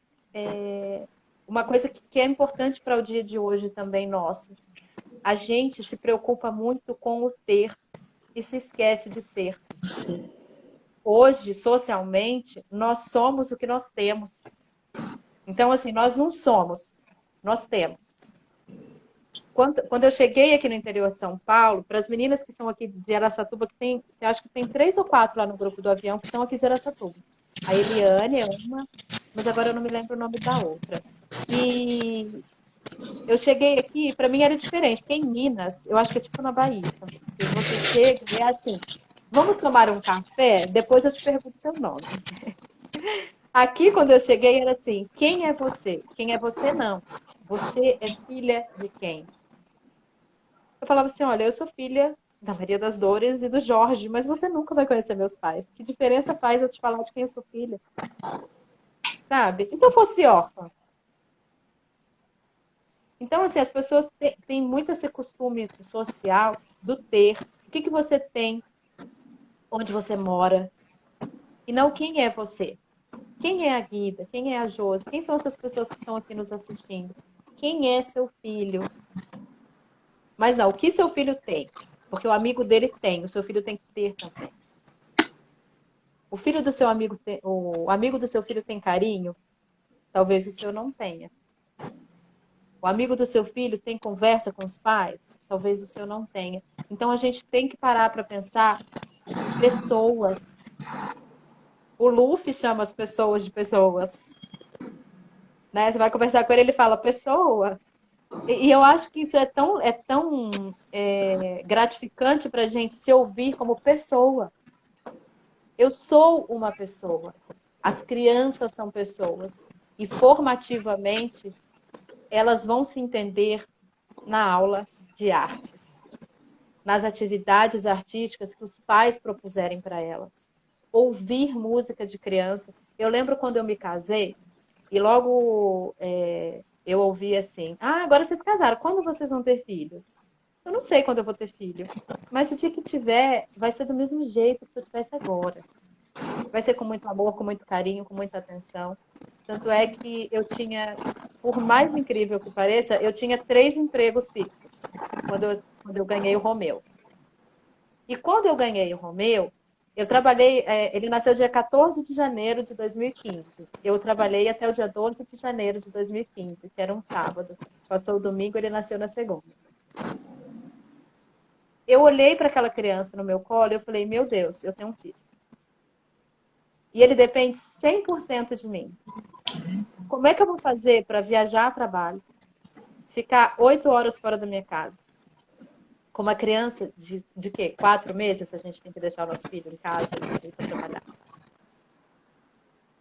uma coisa que é importante para o dia de hoje também nosso. A gente se preocupa muito com o ter e se esquece de ser. Sim. Hoje, socialmente, nós somos o que nós temos. Então, assim, nós não somos, nós temos. Quando eu cheguei aqui no interior de São Paulo, para as meninas que são aqui de Araçatuba, eu acho que tem 3 ou 4 lá no grupo do avião que são aqui de Araçatuba. A Eliane é uma, mas agora eu não me lembro o nome da outra. E eu cheguei aqui, para mim era diferente, porque em Minas, eu acho que é tipo na Bahia também. Que você chega e é assim, vamos tomar um café? Depois eu te pergunto seu nome. Aqui, quando eu cheguei, era assim, quem é você? Quem é você, não. Você é filha de quem? Eu falava assim, olha, eu sou filha da Maria das Dores e do Jorge, mas você nunca vai conhecer meus pais. Que diferença faz eu te falar de quem eu sou filha? Sabe? E se eu fosse órfã? Então, assim, as pessoas têm muito esse costume social do ter. O que você tem, onde você mora, e não quem é você. Quem é a Guida? Quem é a Josi? Quem são essas pessoas que estão aqui nos assistindo? Quem é seu filho? Mas não, o que seu filho tem? Porque o amigo dele tem, o seu filho tem que ter também. O filho do seu amigo o amigo do seu filho tem carinho? Talvez o seu não tenha. O amigo do seu filho tem conversa com os pais? Talvez o seu não tenha. Então a gente tem que parar para pensar em pessoas. O Luffy chama as pessoas de pessoas. Né? Você vai conversar com ele, ele fala pessoa. E eu acho que isso é tão gratificante para a gente se ouvir como pessoa. Eu sou uma pessoa. As crianças são pessoas. E formativamente, elas vão se entender na aula de artes, nas atividades artísticas que os pais propuserem para elas. Ouvir música de criança. Eu lembro quando eu me casei, e logo eu ouvi assim, agora vocês casaram, quando vocês vão ter filhos? Eu não sei quando eu vou ter filho, mas o dia que tiver, vai ser do mesmo jeito que se eu tivesse agora. Vai ser com muito amor, com muito carinho, com muita atenção. Tanto é que eu tinha, por mais incrível que pareça, eu tinha 3 empregos fixos quando eu ganhei o Romeu. E quando eu ganhei o Romeu, eu trabalhei, ele nasceu dia 14 de janeiro de 2015. Eu trabalhei até o dia 12 de janeiro de 2015, que era um sábado. Passou o domingo, ele nasceu na segunda. Eu olhei para aquela criança no meu colo e eu falei, meu Deus, eu tenho um filho. E ele depende 100% de mim. Como é que eu vou fazer para viajar a trabalho, ficar 8 horas fora da minha casa? Com uma criança de quê? 4 meses, a gente tem que deixar o nosso filho em casa e ir para trabalhar.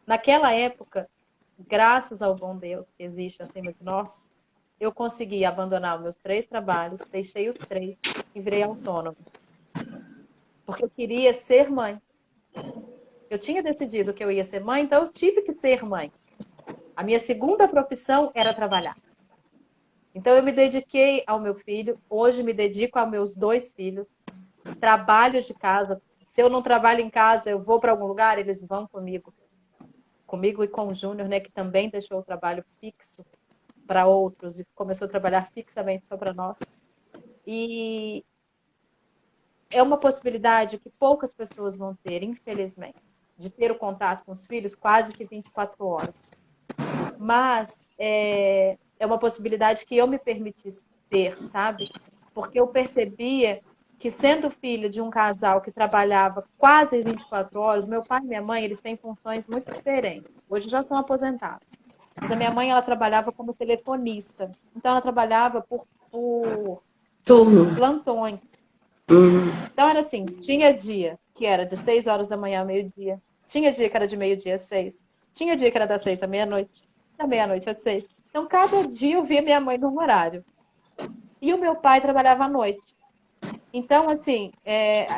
Naquela época, graças ao bom Deus que existe acima de nós, eu consegui abandonar os meus 3 trabalhos, deixei os 3 e virei autônoma. Porque eu queria ser mãe. Eu tinha decidido que eu ia ser mãe, então eu tive que ser mãe. A minha segunda profissão era trabalhar. Então eu me dediquei ao meu filho, hoje me dedico aos meus 2 filhos, trabalho de casa. Se eu não trabalho em casa, eu vou para algum lugar, eles vão comigo. Comigo e com o Júnior, né, que também deixou o trabalho fixo para outros e começou a trabalhar fixamente só para nós. E é uma possibilidade que poucas pessoas vão ter, infelizmente, de ter o contato com os filhos quase que 24 horas. Mas é uma possibilidade que eu me permiti ter, sabe? Porque eu percebia que, sendo filha de um casal que trabalhava quase 24 horas, meu pai e minha mãe, eles têm funções muito diferentes. Hoje já são aposentados. Mas a minha mãe, ela trabalhava como telefonista. Então, ela trabalhava por plantões. Então, era assim, tinha dia que era de 6 horas da manhã a meio-dia. Tinha dia que era de meio-dia às 6. Tinha dia que era das 6 à meia-noite. Da meia-noite às 6. Então, cada dia eu via minha mãe num horário. E o meu pai trabalhava à noite. Então, assim,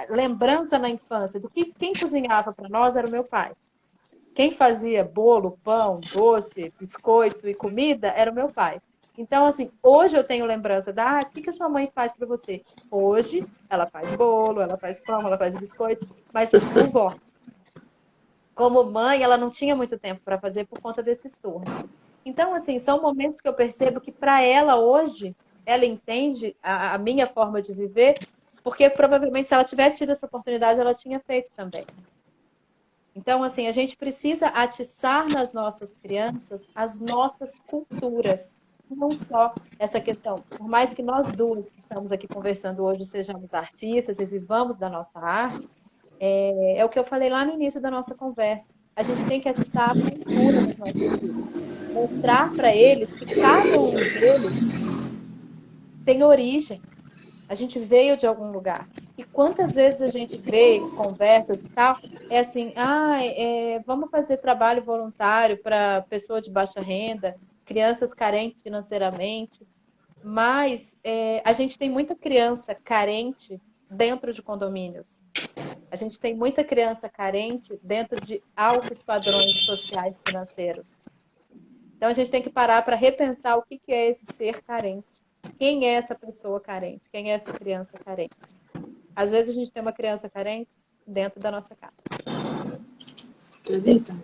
lembrança na infância do que quem cozinhava para nós era o meu pai. Quem fazia bolo, pão, doce, biscoito e comida era o meu pai. Então, assim, hoje eu tenho lembrança o que a sua mãe faz para você? Hoje, ela faz bolo, ela faz pão, ela faz biscoito, mas como vó. Como mãe, ela não tinha muito tempo para fazer por conta desses turnos. Então, assim, são momentos que eu percebo que para ela hoje, ela entende a minha forma de viver, porque provavelmente se ela tivesse tido essa oportunidade, ela tinha feito também. Então, assim, a gente precisa atiçar nas nossas crianças as nossas culturas. Não só essa questão. Por mais que nós duas que estamos aqui conversando hoje sejamos artistas e vivamos da nossa arte, é o que eu falei lá no início da nossa conversa. A gente tem que atiçar a cultura nos nossos filhos. Mostrar para eles que cada um deles tem origem. A gente veio de algum lugar. E quantas vezes a gente vê conversas e tal, é assim, vamos fazer trabalho voluntário para pessoa de baixa renda, crianças carentes financeiramente, mas a gente tem muita criança carente dentro de condomínios. A gente tem muita criança carente dentro de altos padrões sociais financeiros. Então a gente tem que parar para repensar o que é esse ser carente. Quem é essa pessoa carente? Quem é essa criança carente? Às vezes a gente tem uma criança carente dentro da nossa casa. É verdade.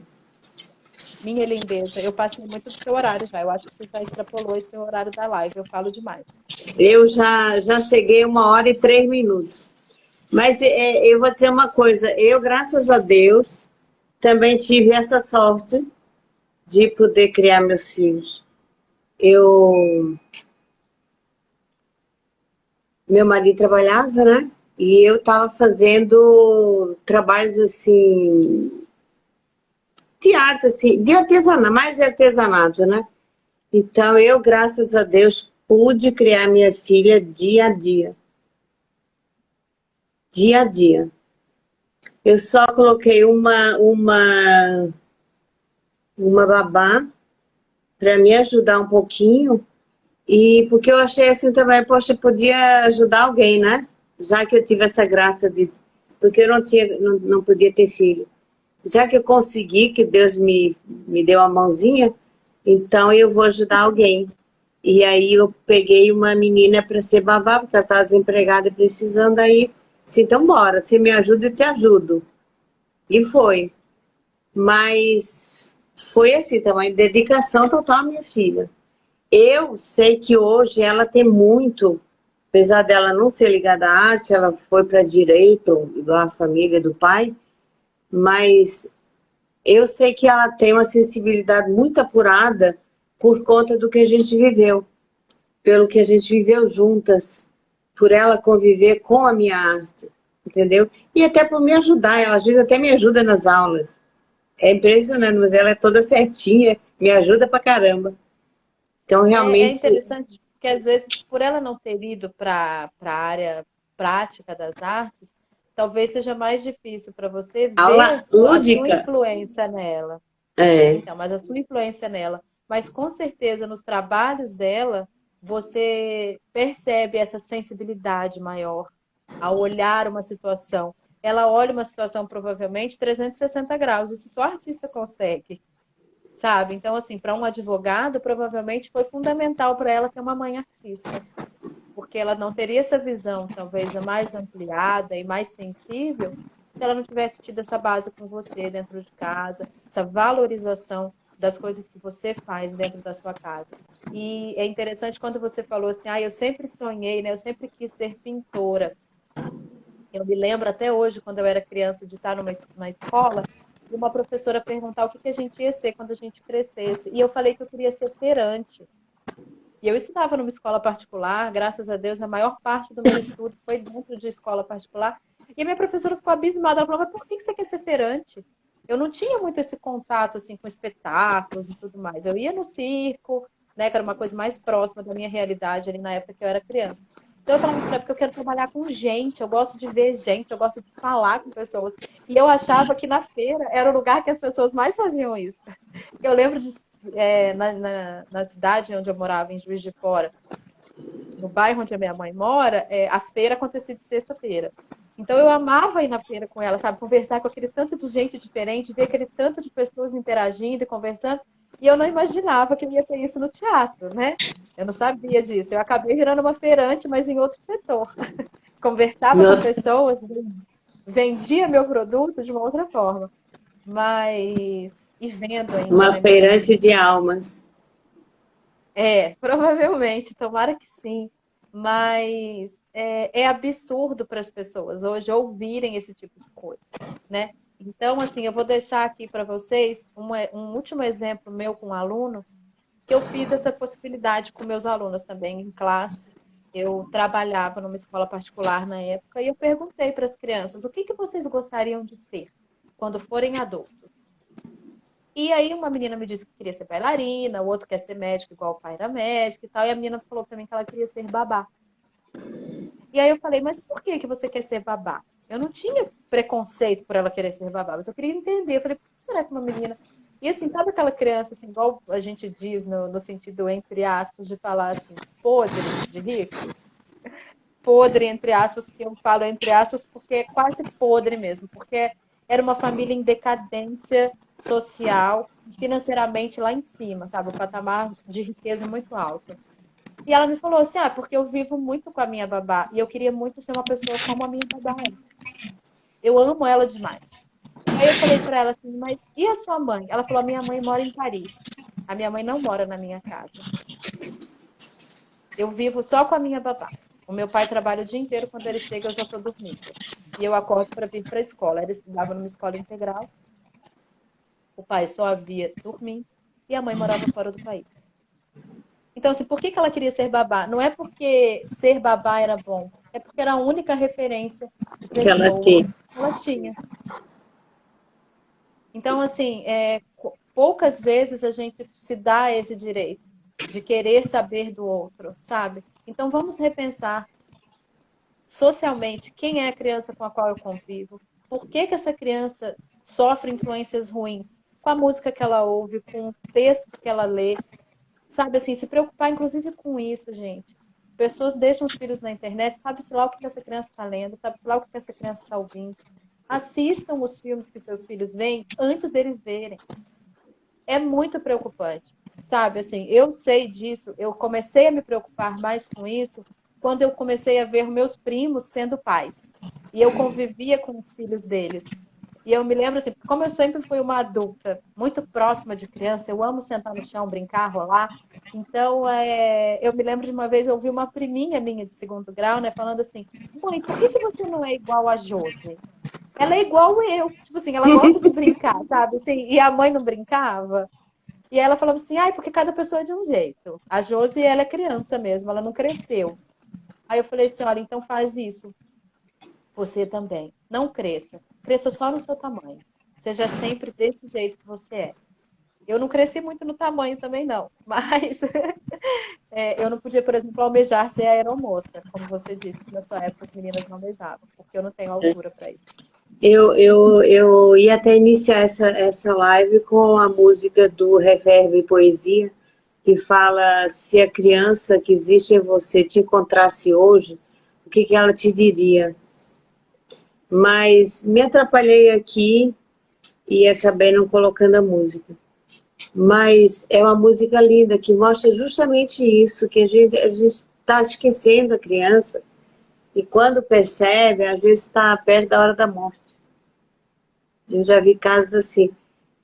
Minha lindeza, eu passei muito do seu horário já. Eu acho que você já extrapolou esse horário da live. Eu falo demais. Eu já cheguei 1h03. Mas eu vou dizer uma coisa. Eu, graças a Deus, também tive essa sorte de poder criar meus filhos. Meu marido trabalhava, né? E eu estava fazendo trabalhos assim de arte, assim, de artesanato, mais de artesanato, né? Então eu, graças a Deus, pude criar minha filha dia a dia. Dia a dia. Eu só coloquei uma babá para me ajudar um pouquinho. E porque eu achei assim também, poxa, podia ajudar alguém, né? Já que eu tive essa graça de... Porque eu não podia ter filho. Já que eu consegui, que Deus me deu a mãozinha, então eu vou ajudar alguém. E aí eu peguei uma menina para ser babá, porque ela estava desempregada e precisando, aí, assim, então bora, você me ajuda, eu te ajudo. E foi. Mas foi assim também, dedicação total à minha filha. Eu sei que hoje ela tem muito apesar dela não ser ligada à arte, ela foi para direito, igual a família do pai, mas eu sei que ela tem uma sensibilidade muito apurada por conta do que a gente viveu, pelo que a gente viveu juntas, por ela conviver com a minha arte, entendeu? E até por me ajudar, ela às vezes até me ajuda nas aulas. É impressionante, mas ela é toda certinha, me ajuda pra caramba. Então, É realmente, interessante porque, às vezes, por ela não ter ido para a área prática das artes, talvez seja mais difícil para você ver aula a sua lúdica, influência nela. é, Então, mas a sua influência nela. Mas, com certeza, nos trabalhos dela, você percebe essa sensibilidade maior ao olhar uma situação. Ela olha uma situação, provavelmente, 360 graus. Isso só artista consegue. Sabe? Então, assim, para um advogado, provavelmente foi fundamental para ela ter uma mãe artista, porque ela não teria essa visão, talvez, mais ampliada e mais sensível, se ela não tivesse tido essa base com você dentro de casa, essa valorização das coisas que você faz dentro da sua casa. E é interessante quando você falou assim, eu sempre sonhei, né? Eu sempre quis ser pintora. Eu me lembro até hoje, quando eu era criança, de estar numa escola e uma professora perguntar o que a gente ia ser quando a gente crescesse. E eu falei que eu queria ser feirante. E eu estudava numa escola particular, graças a Deus, a maior parte do meu estudo foi dentro de escola particular. E a minha professora ficou abismada. Ela falou, mas por que você quer ser feirante? Eu não tinha muito esse contato assim com espetáculos e tudo mais. Eu ia no circo, né, que era uma coisa mais próxima da minha realidade ali na época que eu era criança. Então eu falava assim, porque eu quero trabalhar com gente, eu gosto de ver gente, eu gosto de falar com pessoas. E eu achava que na feira era o lugar que as pessoas mais faziam isso. Eu lembro de na cidade onde eu morava, em Juiz de Fora, no bairro onde a minha mãe mora, a feira acontecia de sexta-feira. Então eu amava ir na feira com ela, sabe? Conversar com aquele tanto de gente diferente, ver aquele tanto de pessoas interagindo e conversando. E eu não imaginava que eu ia ter isso no teatro, né? Eu não sabia disso. Eu acabei virando uma feirante, mas em outro setor. Conversava com nossa, pessoas, vendia meu produto de uma outra forma. Mas, e vendo ainda, uma né, meu produto. feirante de almas. Provavelmente, tomara que sim. Mas é absurdo para as pessoas hoje ouvirem esse tipo de coisa, né? Então, assim, eu vou deixar aqui para vocês um último exemplo meu com um aluno, que eu fiz essa possibilidade com meus alunos também em classe. Eu trabalhava numa escola particular na época e eu perguntei para as crianças o que vocês gostariam de ser quando forem adultos. E aí uma menina me disse que queria ser bailarina, o outro quer ser médico, igual o pai era médico e tal. E a menina falou para mim que ela queria ser babá. E aí eu falei, mas por que você quer ser babá? Eu não tinha preconceito por ela querer ser babá, mas eu queria entender. Eu falei, por que será que uma menina... E assim, sabe aquela criança, assim, igual a gente diz no sentido, entre aspas, de falar assim, podre de rico? Podre, entre aspas, que eu falo entre aspas, porque é quase podre mesmo, porque era uma família em decadência social, financeiramente lá em cima, sabe? O patamar de riqueza muito alto. E ela me falou assim: porque eu vivo muito com a minha babá e eu queria muito ser uma pessoa como a minha babá é. Eu amo ela demais. Aí eu falei para ela assim: mas e a sua mãe? Ela falou: a minha mãe mora em Paris. A minha mãe não mora na minha casa. Eu vivo só com a minha babá. O meu pai trabalha o dia inteiro, quando ele chega eu já estou dormindo. E eu acordo para vir para a escola. Ele estudava numa escola integral. O pai só havia dormindo e a mãe morava fora do país. Então, assim, por que ela queria ser babá? Não é porque ser babá era bom, é porque era a única referência de Que ela pessoa tem. que ela tinha. Então, assim, poucas vezes a gente se dá esse direito de querer saber do outro, sabe? Então, vamos repensar socialmente quem é a criança com a qual eu convivo, por que essa criança sofre influências ruins com a música que ela ouve, com textos que ela lê, sabe, assim, se preocupar inclusive com isso, gente. Pessoas deixam os filhos na internet, sabe-se lá o que essa criança está lendo, sabe-se lá o que essa criança está ouvindo. Assistam os filmes que seus filhos veem antes deles verem. É muito preocupante, sabe? Assim, eu sei disso, eu comecei a me preocupar mais com isso quando eu comecei a ver meus primos sendo pais. E eu convivia com os filhos deles. E eu me lembro assim, como eu sempre fui uma adulta muito próxima de criança, eu amo sentar no chão, brincar, rolar. Então, eu me lembro de uma vez eu ouvi uma priminha minha de segundo grau, né, falando assim: mãe, por que você não é igual a Josi? Ela é igual eu. Tipo assim, ela gosta de brincar, sabe? Assim, e a mãe não brincava. E ela falava assim: ai, porque cada pessoa é de um jeito. A Josi, ela é criança mesmo, ela não cresceu. Aí eu falei assim: olha, então faz isso. Você também. Não cresça. Cresça só no seu tamanho. Seja sempre desse jeito que você é. Eu não cresci muito no tamanho também, não. Mas eu não podia, por exemplo, almejar ser aeromoça, como você disse, que na sua época as meninas não almejavam, porque eu não tenho altura para isso. Eu ia até iniciar essa live com a música do Reverb Poesia, que fala: se a criança que existe em você te encontrasse hoje, o que que ela te diria? Mas me atrapalhei aqui e acabei não colocando a música. Mas é uma música linda que mostra justamente isso, que a gente está esquecendo a criança e quando percebe, às vezes está perto da hora da morte. Eu já vi casos assim,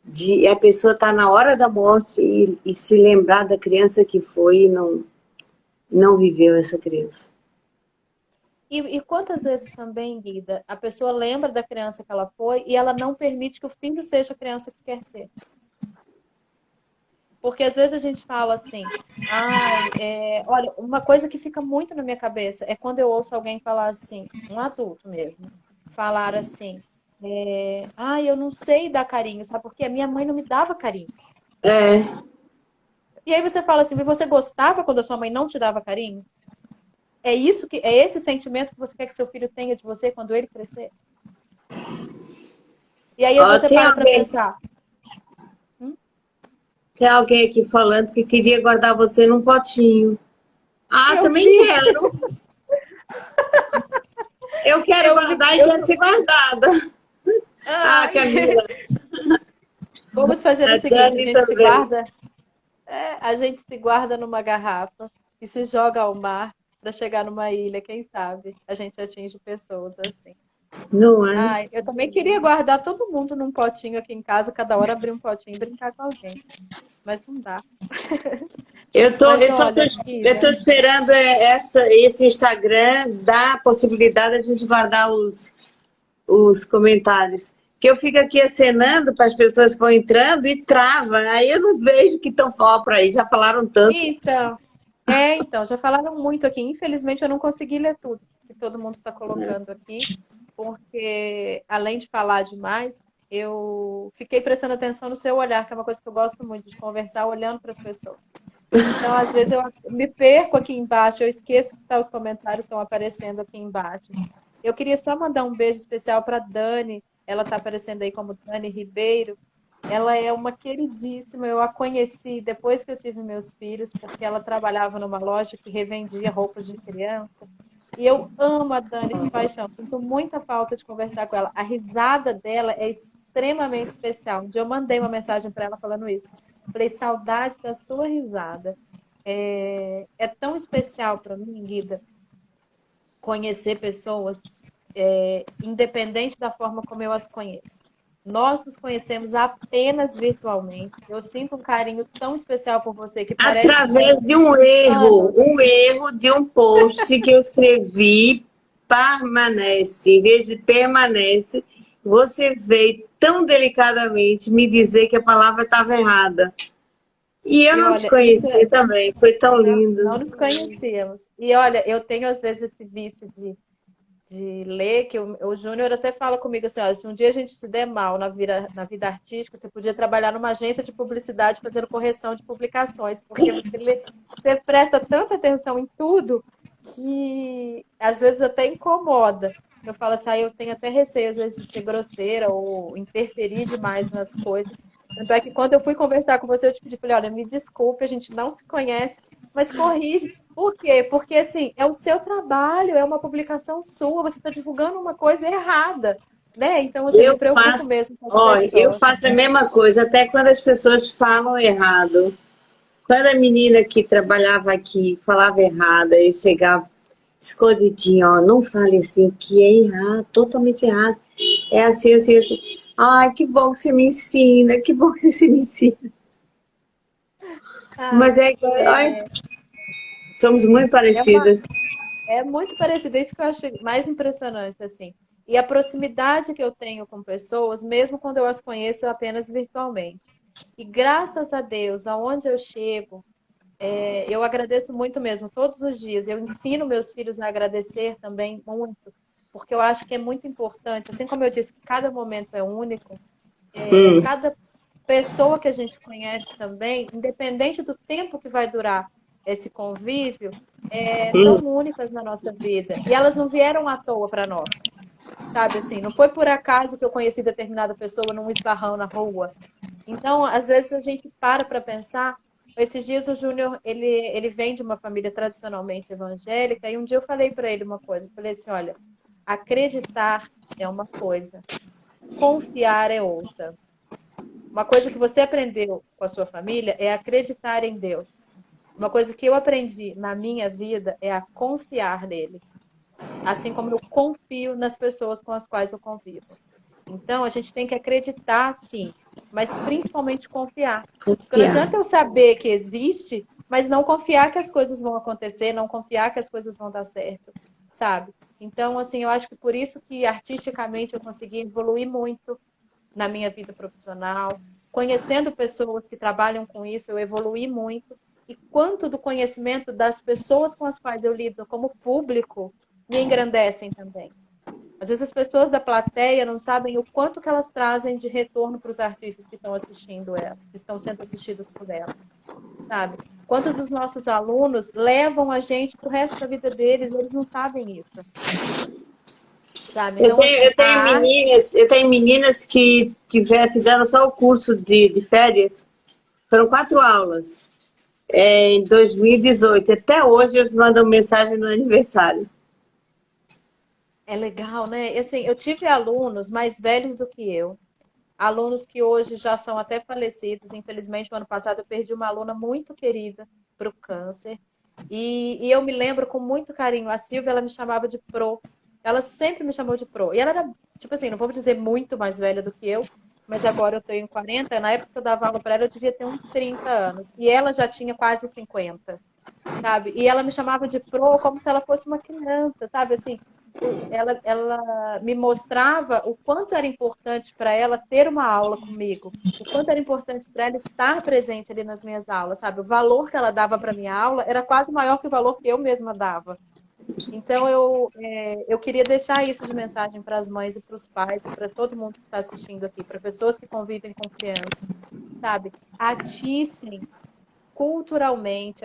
de a pessoa estar na hora da morte e se lembrar da criança que foi e não viveu essa criança. E quantas vezes também, Guida, a pessoa lembra da criança que ela foi e ela não permite que o filho seja a criança que quer ser? Porque às vezes a gente fala assim, ai, olha, uma coisa que fica muito na minha cabeça é quando eu ouço alguém falar assim, um adulto mesmo, falar assim, ai, eu não sei dar carinho, sabe? Porque a minha mãe não me dava carinho. É. E aí você fala assim, mas você gostava quando a sua mãe não te dava carinho? É esse sentimento que você quer que seu filho tenha de você quando ele crescer? E aí Ó, você para pensar. Tem alguém aqui falando que queria guardar você num potinho. Ah, Eu também vi, quero. Eu quero eu vi. guardar e quero ser guardada. Ah, Ai. Camila. Vamos fazer A o seguinte, Dani também. a gente se guarda numa garrafa e se joga ao mar para chegar numa ilha, quem sabe? A gente atinge pessoas assim. Não é? Ai, eu também queria guardar todo mundo num potinho aqui em casa, cada hora abrir um potinho e brincar com alguém, mas não dá. Mas olha, Eu tô Guida, esperando esse Instagram dar a possibilidade de a gente guardar os comentários. Que eu fico aqui acenando para as pessoas que vão entrando e trava. Aí eu não vejo que estão fora por aí. Já falaram tanto. então, já falaram muito aqui. Infelizmente, eu não consegui ler tudo que todo mundo está colocando aqui, porque além de falar demais, eu fiquei prestando atenção no seu olhar, que é uma coisa que eu gosto muito de conversar olhando para as pessoas. Então, às vezes, eu me perco aqui embaixo, eu esqueço que os comentários estão aparecendo aqui embaixo. Eu queria só mandar um beijo especial para Dani, ela está aparecendo aí como Dani Ribeiro. Ela é uma queridíssima, eu a conheci depois que eu tive meus filhos, porque ela trabalhava numa loja que revendia roupas de criança. E eu amo a Dani de paixão, sinto muita falta de conversar com ela. A risada dela é extremamente especial. Um dia eu mandei uma mensagem para ela falando isso. Falei, saudade da sua risada. É tão especial para mim, Guida, conhecer pessoas, independente da forma como eu as conheço. Nós nos conhecemos apenas virtualmente. Eu sinto um carinho tão especial por você que parece que tem Através de anos. um erro de um post que eu escrevi, permanece. Em vez de permanece, você veio tão delicadamente me dizer que a palavra estava errada. E eu E não te olha, conheci também, foi tão não lindo. nos conhecíamos. E olha, eu tenho às vezes esse vício de ler, que o Júnior até fala comigo assim, ó, se um dia a gente se der mal na vida artística, você podia trabalhar numa agência de publicidade fazendo correção de publicações, porque você presta tanta atenção em tudo que às vezes até incomoda. Eu falo assim, eu tenho até receio às vezes de ser grosseira ou interferir demais nas coisas. Tanto é que quando eu fui conversar com você, eu te pedi, falei, olha, me desculpe, a gente não se conhece, mas corrige. Por quê? Porque, assim, é o seu trabalho, é uma publicação sua, você está divulgando uma coisa errada, né? Então, assim, eu me preocupo mesmo com as Eu pessoas. faço a mesma coisa, até quando as pessoas falam errado. Quando a menina que trabalhava aqui falava errado, eu chegava escondidinho, ó, não fale assim, que é errado, totalmente errado. É assim, assim, assim. Ai, que bom que você me ensina, que bom que você me ensina. Ai, Mas ai, somos muito é uma, parecidas. é muito parecido, é isso que eu acho mais impressionante, assim. E a proximidade que eu tenho com pessoas, mesmo quando eu as conheço apenas virtualmente. E graças a Deus, aonde eu chego, eu agradeço muito mesmo, todos os dias. Eu ensino meus filhos a agradecer também muito, porque eu acho que é muito importante. Assim como eu disse que cada momento é único, Hum, cada pessoa que a gente conhece também, independente do tempo que vai durar esse convívio, são hum, únicas na nossa vida. E elas não vieram à toa para nós. Sabe assim, não foi por acaso que eu conheci determinada pessoa num esbarrão na rua. Então, às vezes a gente para pensar. Esses dias o Júnior, ele vem de uma família tradicionalmente evangélica, e um dia eu falei para ele uma coisa, eu falei assim, olha, acreditar é uma coisa, confiar é outra. Uma coisa que você aprendeu com a sua família é acreditar em Deus. Uma coisa que eu aprendi na minha vida é a confiar nele, assim como eu confio nas pessoas com as quais eu convivo. Então, a gente tem que acreditar, sim, mas principalmente confiar. Porque não confiar. adianta eu saber que existe, mas não confiar que as coisas vão acontecer, não confiar que as coisas vão dar certo, sabe? Então, assim, eu acho que por isso que artisticamente eu consegui evoluir muito na minha vida profissional, conhecendo pessoas que trabalham com isso, eu evoluí muito. E quanto do conhecimento das pessoas com as quais eu lido como público me engrandecem também. Às vezes as pessoas da plateia não sabem o quanto que elas trazem de retorno para os artistas que estão assistindo ela, que estão sendo assistidos por elas, sabe? Quantos dos nossos alunos levam a gente para o resto da vida deles, e eles não sabem isso, sabe? Eu Então, tenho, assim, eu a tenho arte meninas, eu tenho meninas que fizeram só o curso de férias. Foram 4 aulas, em 2018. Até hoje eles mandam mensagem no aniversário. é legal, né? E, assim, eu tive alunos mais velhos do que eu, alunos que hoje já são até falecidos. Infelizmente, no ano passado eu perdi uma aluna muito querida para o câncer. E eu me lembro com muito carinho. A Silvia, ela me chamava de Pro. Ela sempre me chamou de Pro. E ela era, tipo assim, não vou dizer muito mais velha do que eu, mas agora eu tenho 40. Na época que eu dava aula para ela, eu devia ter uns 30 anos. E ela já tinha quase 50, sabe? E ela me chamava de Pro como se ela fosse uma criança, sabe? Assim, ela me mostrava o quanto era importante para ela ter uma aula comigo, o quanto era importante para ela estar presente ali nas minhas aulas, sabe? O valor que ela dava para minha aula era quase maior que o valor que eu mesma dava. Então, eu queria deixar isso de mensagem para as mães e para os pais e para todo mundo que está assistindo aqui, para pessoas que convivem com criança, sabe? Atissem culturalmente,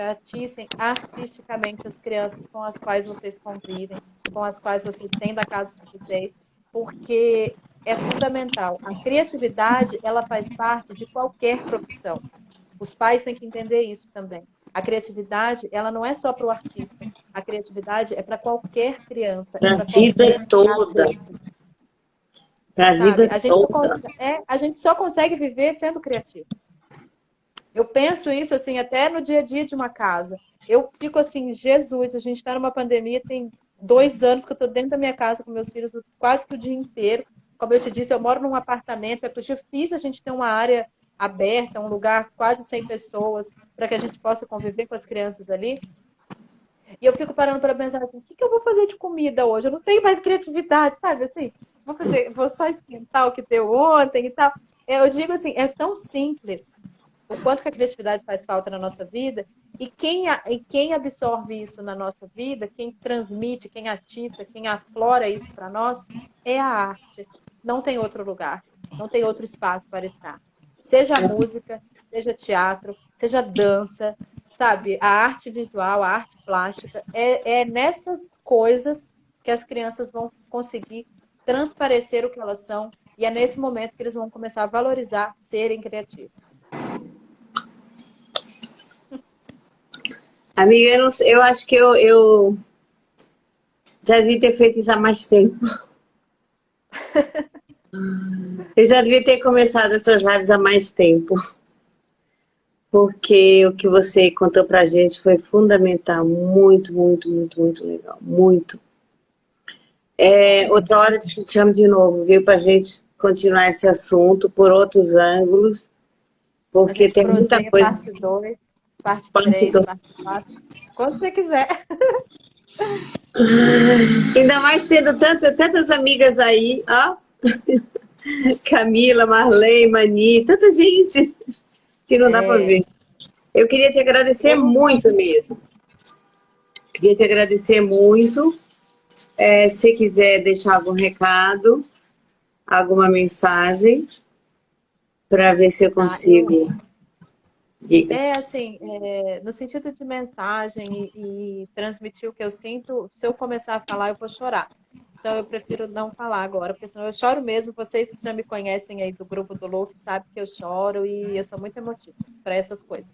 artisticamente as crianças com as quais vocês convivem, com as quais vocês têm da casa de vocês, porque é fundamental. A criatividade, ela faz parte de qualquer profissão. Os pais têm que entender isso também. A criatividade, ela não é só para o artista. A criatividade é para qualquer criança, é Para a para vida qualquer toda. adulto, Para a sabe? vida toda. A gente só consegue viver sendo criativo. Eu penso isso assim até no dia a dia de uma casa. Eu fico assim, Jesus, a gente está numa pandemia, tem 2 anos que eu estou dentro da minha casa com meus filhos quase que o dia inteiro. Como eu te disse, eu moro num apartamento, é difícil a gente ter uma área aberta, um lugar quase 100 pessoas, para que a gente possa conviver com as crianças ali. E eu fico parando para pensar assim, o que eu vou fazer de comida hoje? Eu não tenho mais criatividade, sabe? Assim, vou só esquentar o que deu ontem e tal. Eu digo assim, é tão simples o quanto que a criatividade faz falta na nossa vida, e quem absorve isso na nossa vida, quem transmite, quem atiça, quem aflora isso para nós, é a arte. Não tem outro lugar, não tem outro espaço para estar. Seja música, seja teatro, seja dança, sabe? A arte visual, a arte plástica, é nessas coisas que as crianças vão conseguir transparecer o que elas são, e é nesse momento que eles vão começar a valorizar serem criativos. Amiga, eu, não sei, eu acho que eu já devia ter feito isso há mais tempo. Eu já devia ter começado essas lives há mais tempo. Porque o que você contou pra gente foi fundamental. Muito, muito, muito, muito legal. Muito. Outra hora eu te chamo de novo, viu? Pra gente continuar esse assunto por outros ângulos, A porque gente tem muita proseia coisa. parte 2, parte Parte 3, do- parte 4. Quando você quiser. Ainda mais tendo tantas amigas aí, ó. Camila, Marley, Mani, tanta gente que não dá para É, ver. Eu queria te agradecer eu, muito mesmo. Queria te agradecer muito. Se quiser deixar algum recado, alguma mensagem, para ver se eu tá, eu, consigo. Diga. assim, no sentido de mensagem e transmitir o que eu sinto, se eu começar a falar, eu vou chorar. Então, eu prefiro não falar agora, porque senão eu choro mesmo. Vocês que já me conhecem aí do grupo do Louf sabem que eu choro e eu sou muito emotiva para essas coisas.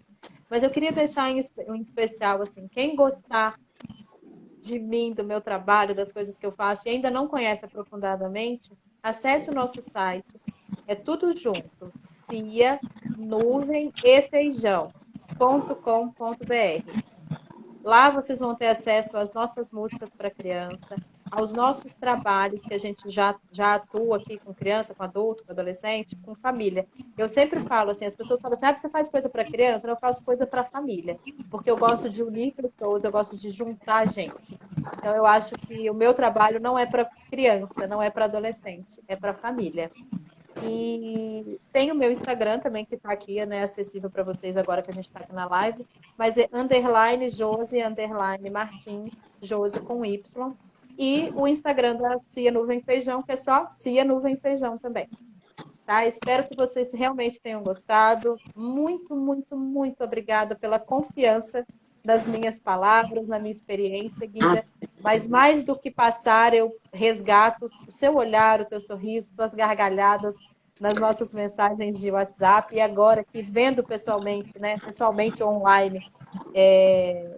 Mas eu queria deixar em especial, assim, quem gostar de mim, do meu trabalho, das coisas que eu faço e ainda não conhece aprofundadamente, acesse o nosso site. É tudo junto. Cia, nuvem e feijão.com.br. Lá vocês vão ter acesso às nossas músicas para criança, aos nossos trabalhos que a gente já atua aqui com criança, com adulto, com adolescente, com família. Eu sempre falo assim, as pessoas falam assim, você faz coisa para criança? Não, eu faço coisa para família, porque eu gosto de unir pessoas, eu gosto de juntar gente. Então eu acho que o meu trabalho não é para criança, não é para adolescente, é para família. E tem o meu Instagram também, que está aqui, né, acessível para vocês agora que a gente está aqui na live, mas é underline Josi, underline Martins, Josi com Y. E o Instagram da Cia Nuvem Feijão, que é só Cia Nuvem Feijão também. Tá? Espero que vocês realmente tenham gostado. Muito, muito, muito obrigada pela confiança nas minhas palavras, na minha experiência, Guida. Mas mais do que passar, eu resgato o seu olhar, o teu sorriso, tuas gargalhadas nas nossas mensagens de WhatsApp e agora aqui vendo pessoalmente, né? Pessoalmente online,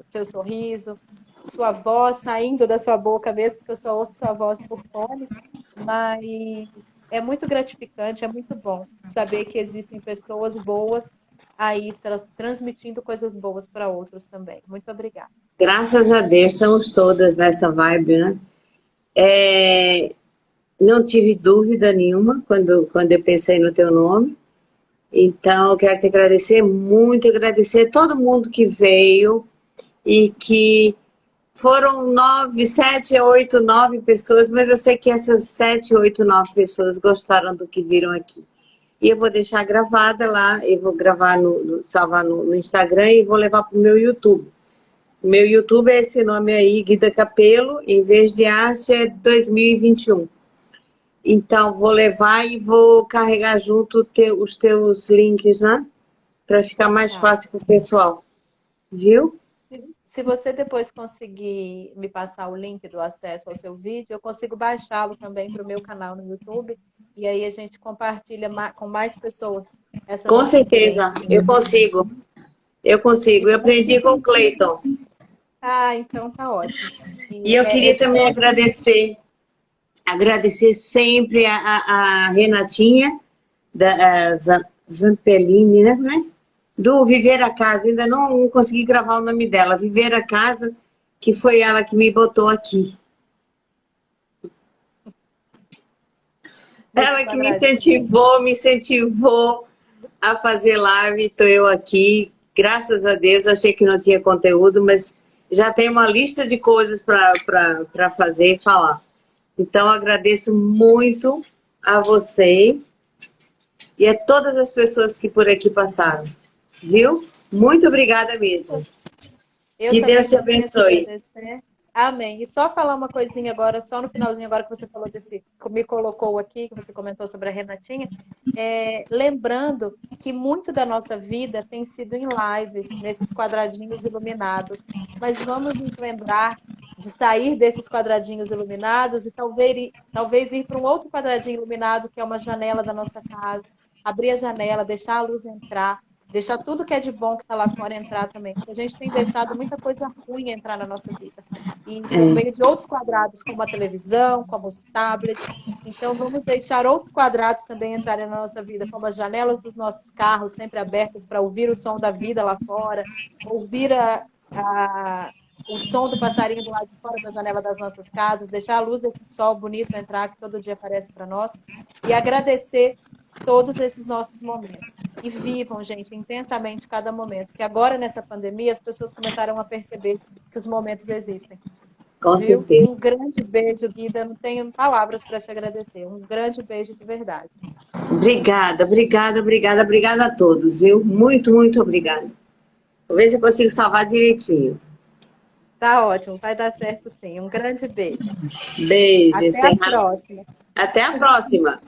seu sorriso, sua voz saindo da sua boca mesmo, porque eu só ouço sua voz por fone, mas é muito gratificante, é muito bom saber que existem pessoas boas aí transmitindo coisas boas para outros também. Muito obrigada. Graças a Deus, estamos todas nessa vibe, né? Não tive dúvida nenhuma quando eu pensei no teu nome. Então, eu quero te agradecer muito, agradecer a todo mundo que veio e que foram 9, 7, 8, 9 pessoas, mas eu sei que essas 7, 8, 9 pessoas gostaram do que viram aqui. E eu vou deixar gravada lá, eu vou gravar, salvar no Instagram e vou levar para o meu YouTube. O meu YouTube é esse nome aí, Guida Capello, em vez de arte é 2021. Então, vou levar e vou carregar junto os teus links, né? Para ficar mais Tá. fácil para o pessoal. Viu? Se você depois conseguir me passar o link do acesso ao seu vídeo, eu consigo baixá-lo também para o meu canal no YouTube. E aí a gente compartilha com mais pessoas essa Com nossa certeza, experiência. eu consigo. Eu E consigo. Eu para se aprendi com o sentir. Cleiton. Ah, então tá ótimo. E E eu queria esse também agradecer sempre a Renatinha, da Zampellini, né? Como é? Do Viver a Casa. Ainda não consegui gravar o nome dela. Viver a Casa, que foi ela que me botou aqui. nesse Ela que quadradinho. me incentivou a fazer live. Estou eu aqui. Graças a Deus, achei que não tinha conteúdo, mas já tem uma lista de coisas para fazer e falar. Então, agradeço muito a você e a todas as pessoas que por aqui passaram, viu? Muito obrigada mesmo. Eu Que Deus também te só tenho a te abençoe. agradecer. Amém. E só falar uma coisinha agora, só no finalzinho agora que você falou me colocou aqui, que você comentou sobre a Renatinha, lembrando que muito da nossa vida tem sido em lives, nesses quadradinhos iluminados. Mas vamos nos lembrar de sair desses quadradinhos iluminados e talvez ir para um outro quadradinho iluminado, que é uma janela da nossa casa, abrir a janela, deixar a luz entrar. Deixar tudo que é de bom que está lá fora entrar também. Porque a gente tem deixado muita coisa ruim entrar na nossa vida. E por meio de outros quadrados, como a televisão, como os tablets. Então, vamos deixar outros quadrados também entrarem na nossa vida, como as janelas dos nossos carros sempre abertas para ouvir o som da vida lá fora, ouvir o som do passarinho do lado de fora da janela das nossas casas, deixar a luz desse sol bonito entrar que todo dia aparece para nós e agradecer todos esses nossos momentos. E vivam, gente, intensamente cada momento, que agora nessa pandemia as pessoas começaram a perceber que os momentos existem. Com Viu? certeza. Um grande beijo, Guida. Eu não tenho palavras para te agradecer. Um grande beijo de verdade. Obrigada, obrigada, obrigada, obrigada a todos, viu? Muito, muito obrigada. Vou ver se eu consigo salvar direitinho. Tá ótimo, vai dar certo sim. Um grande beijo. Beijo, Até a próxima. Até a próxima.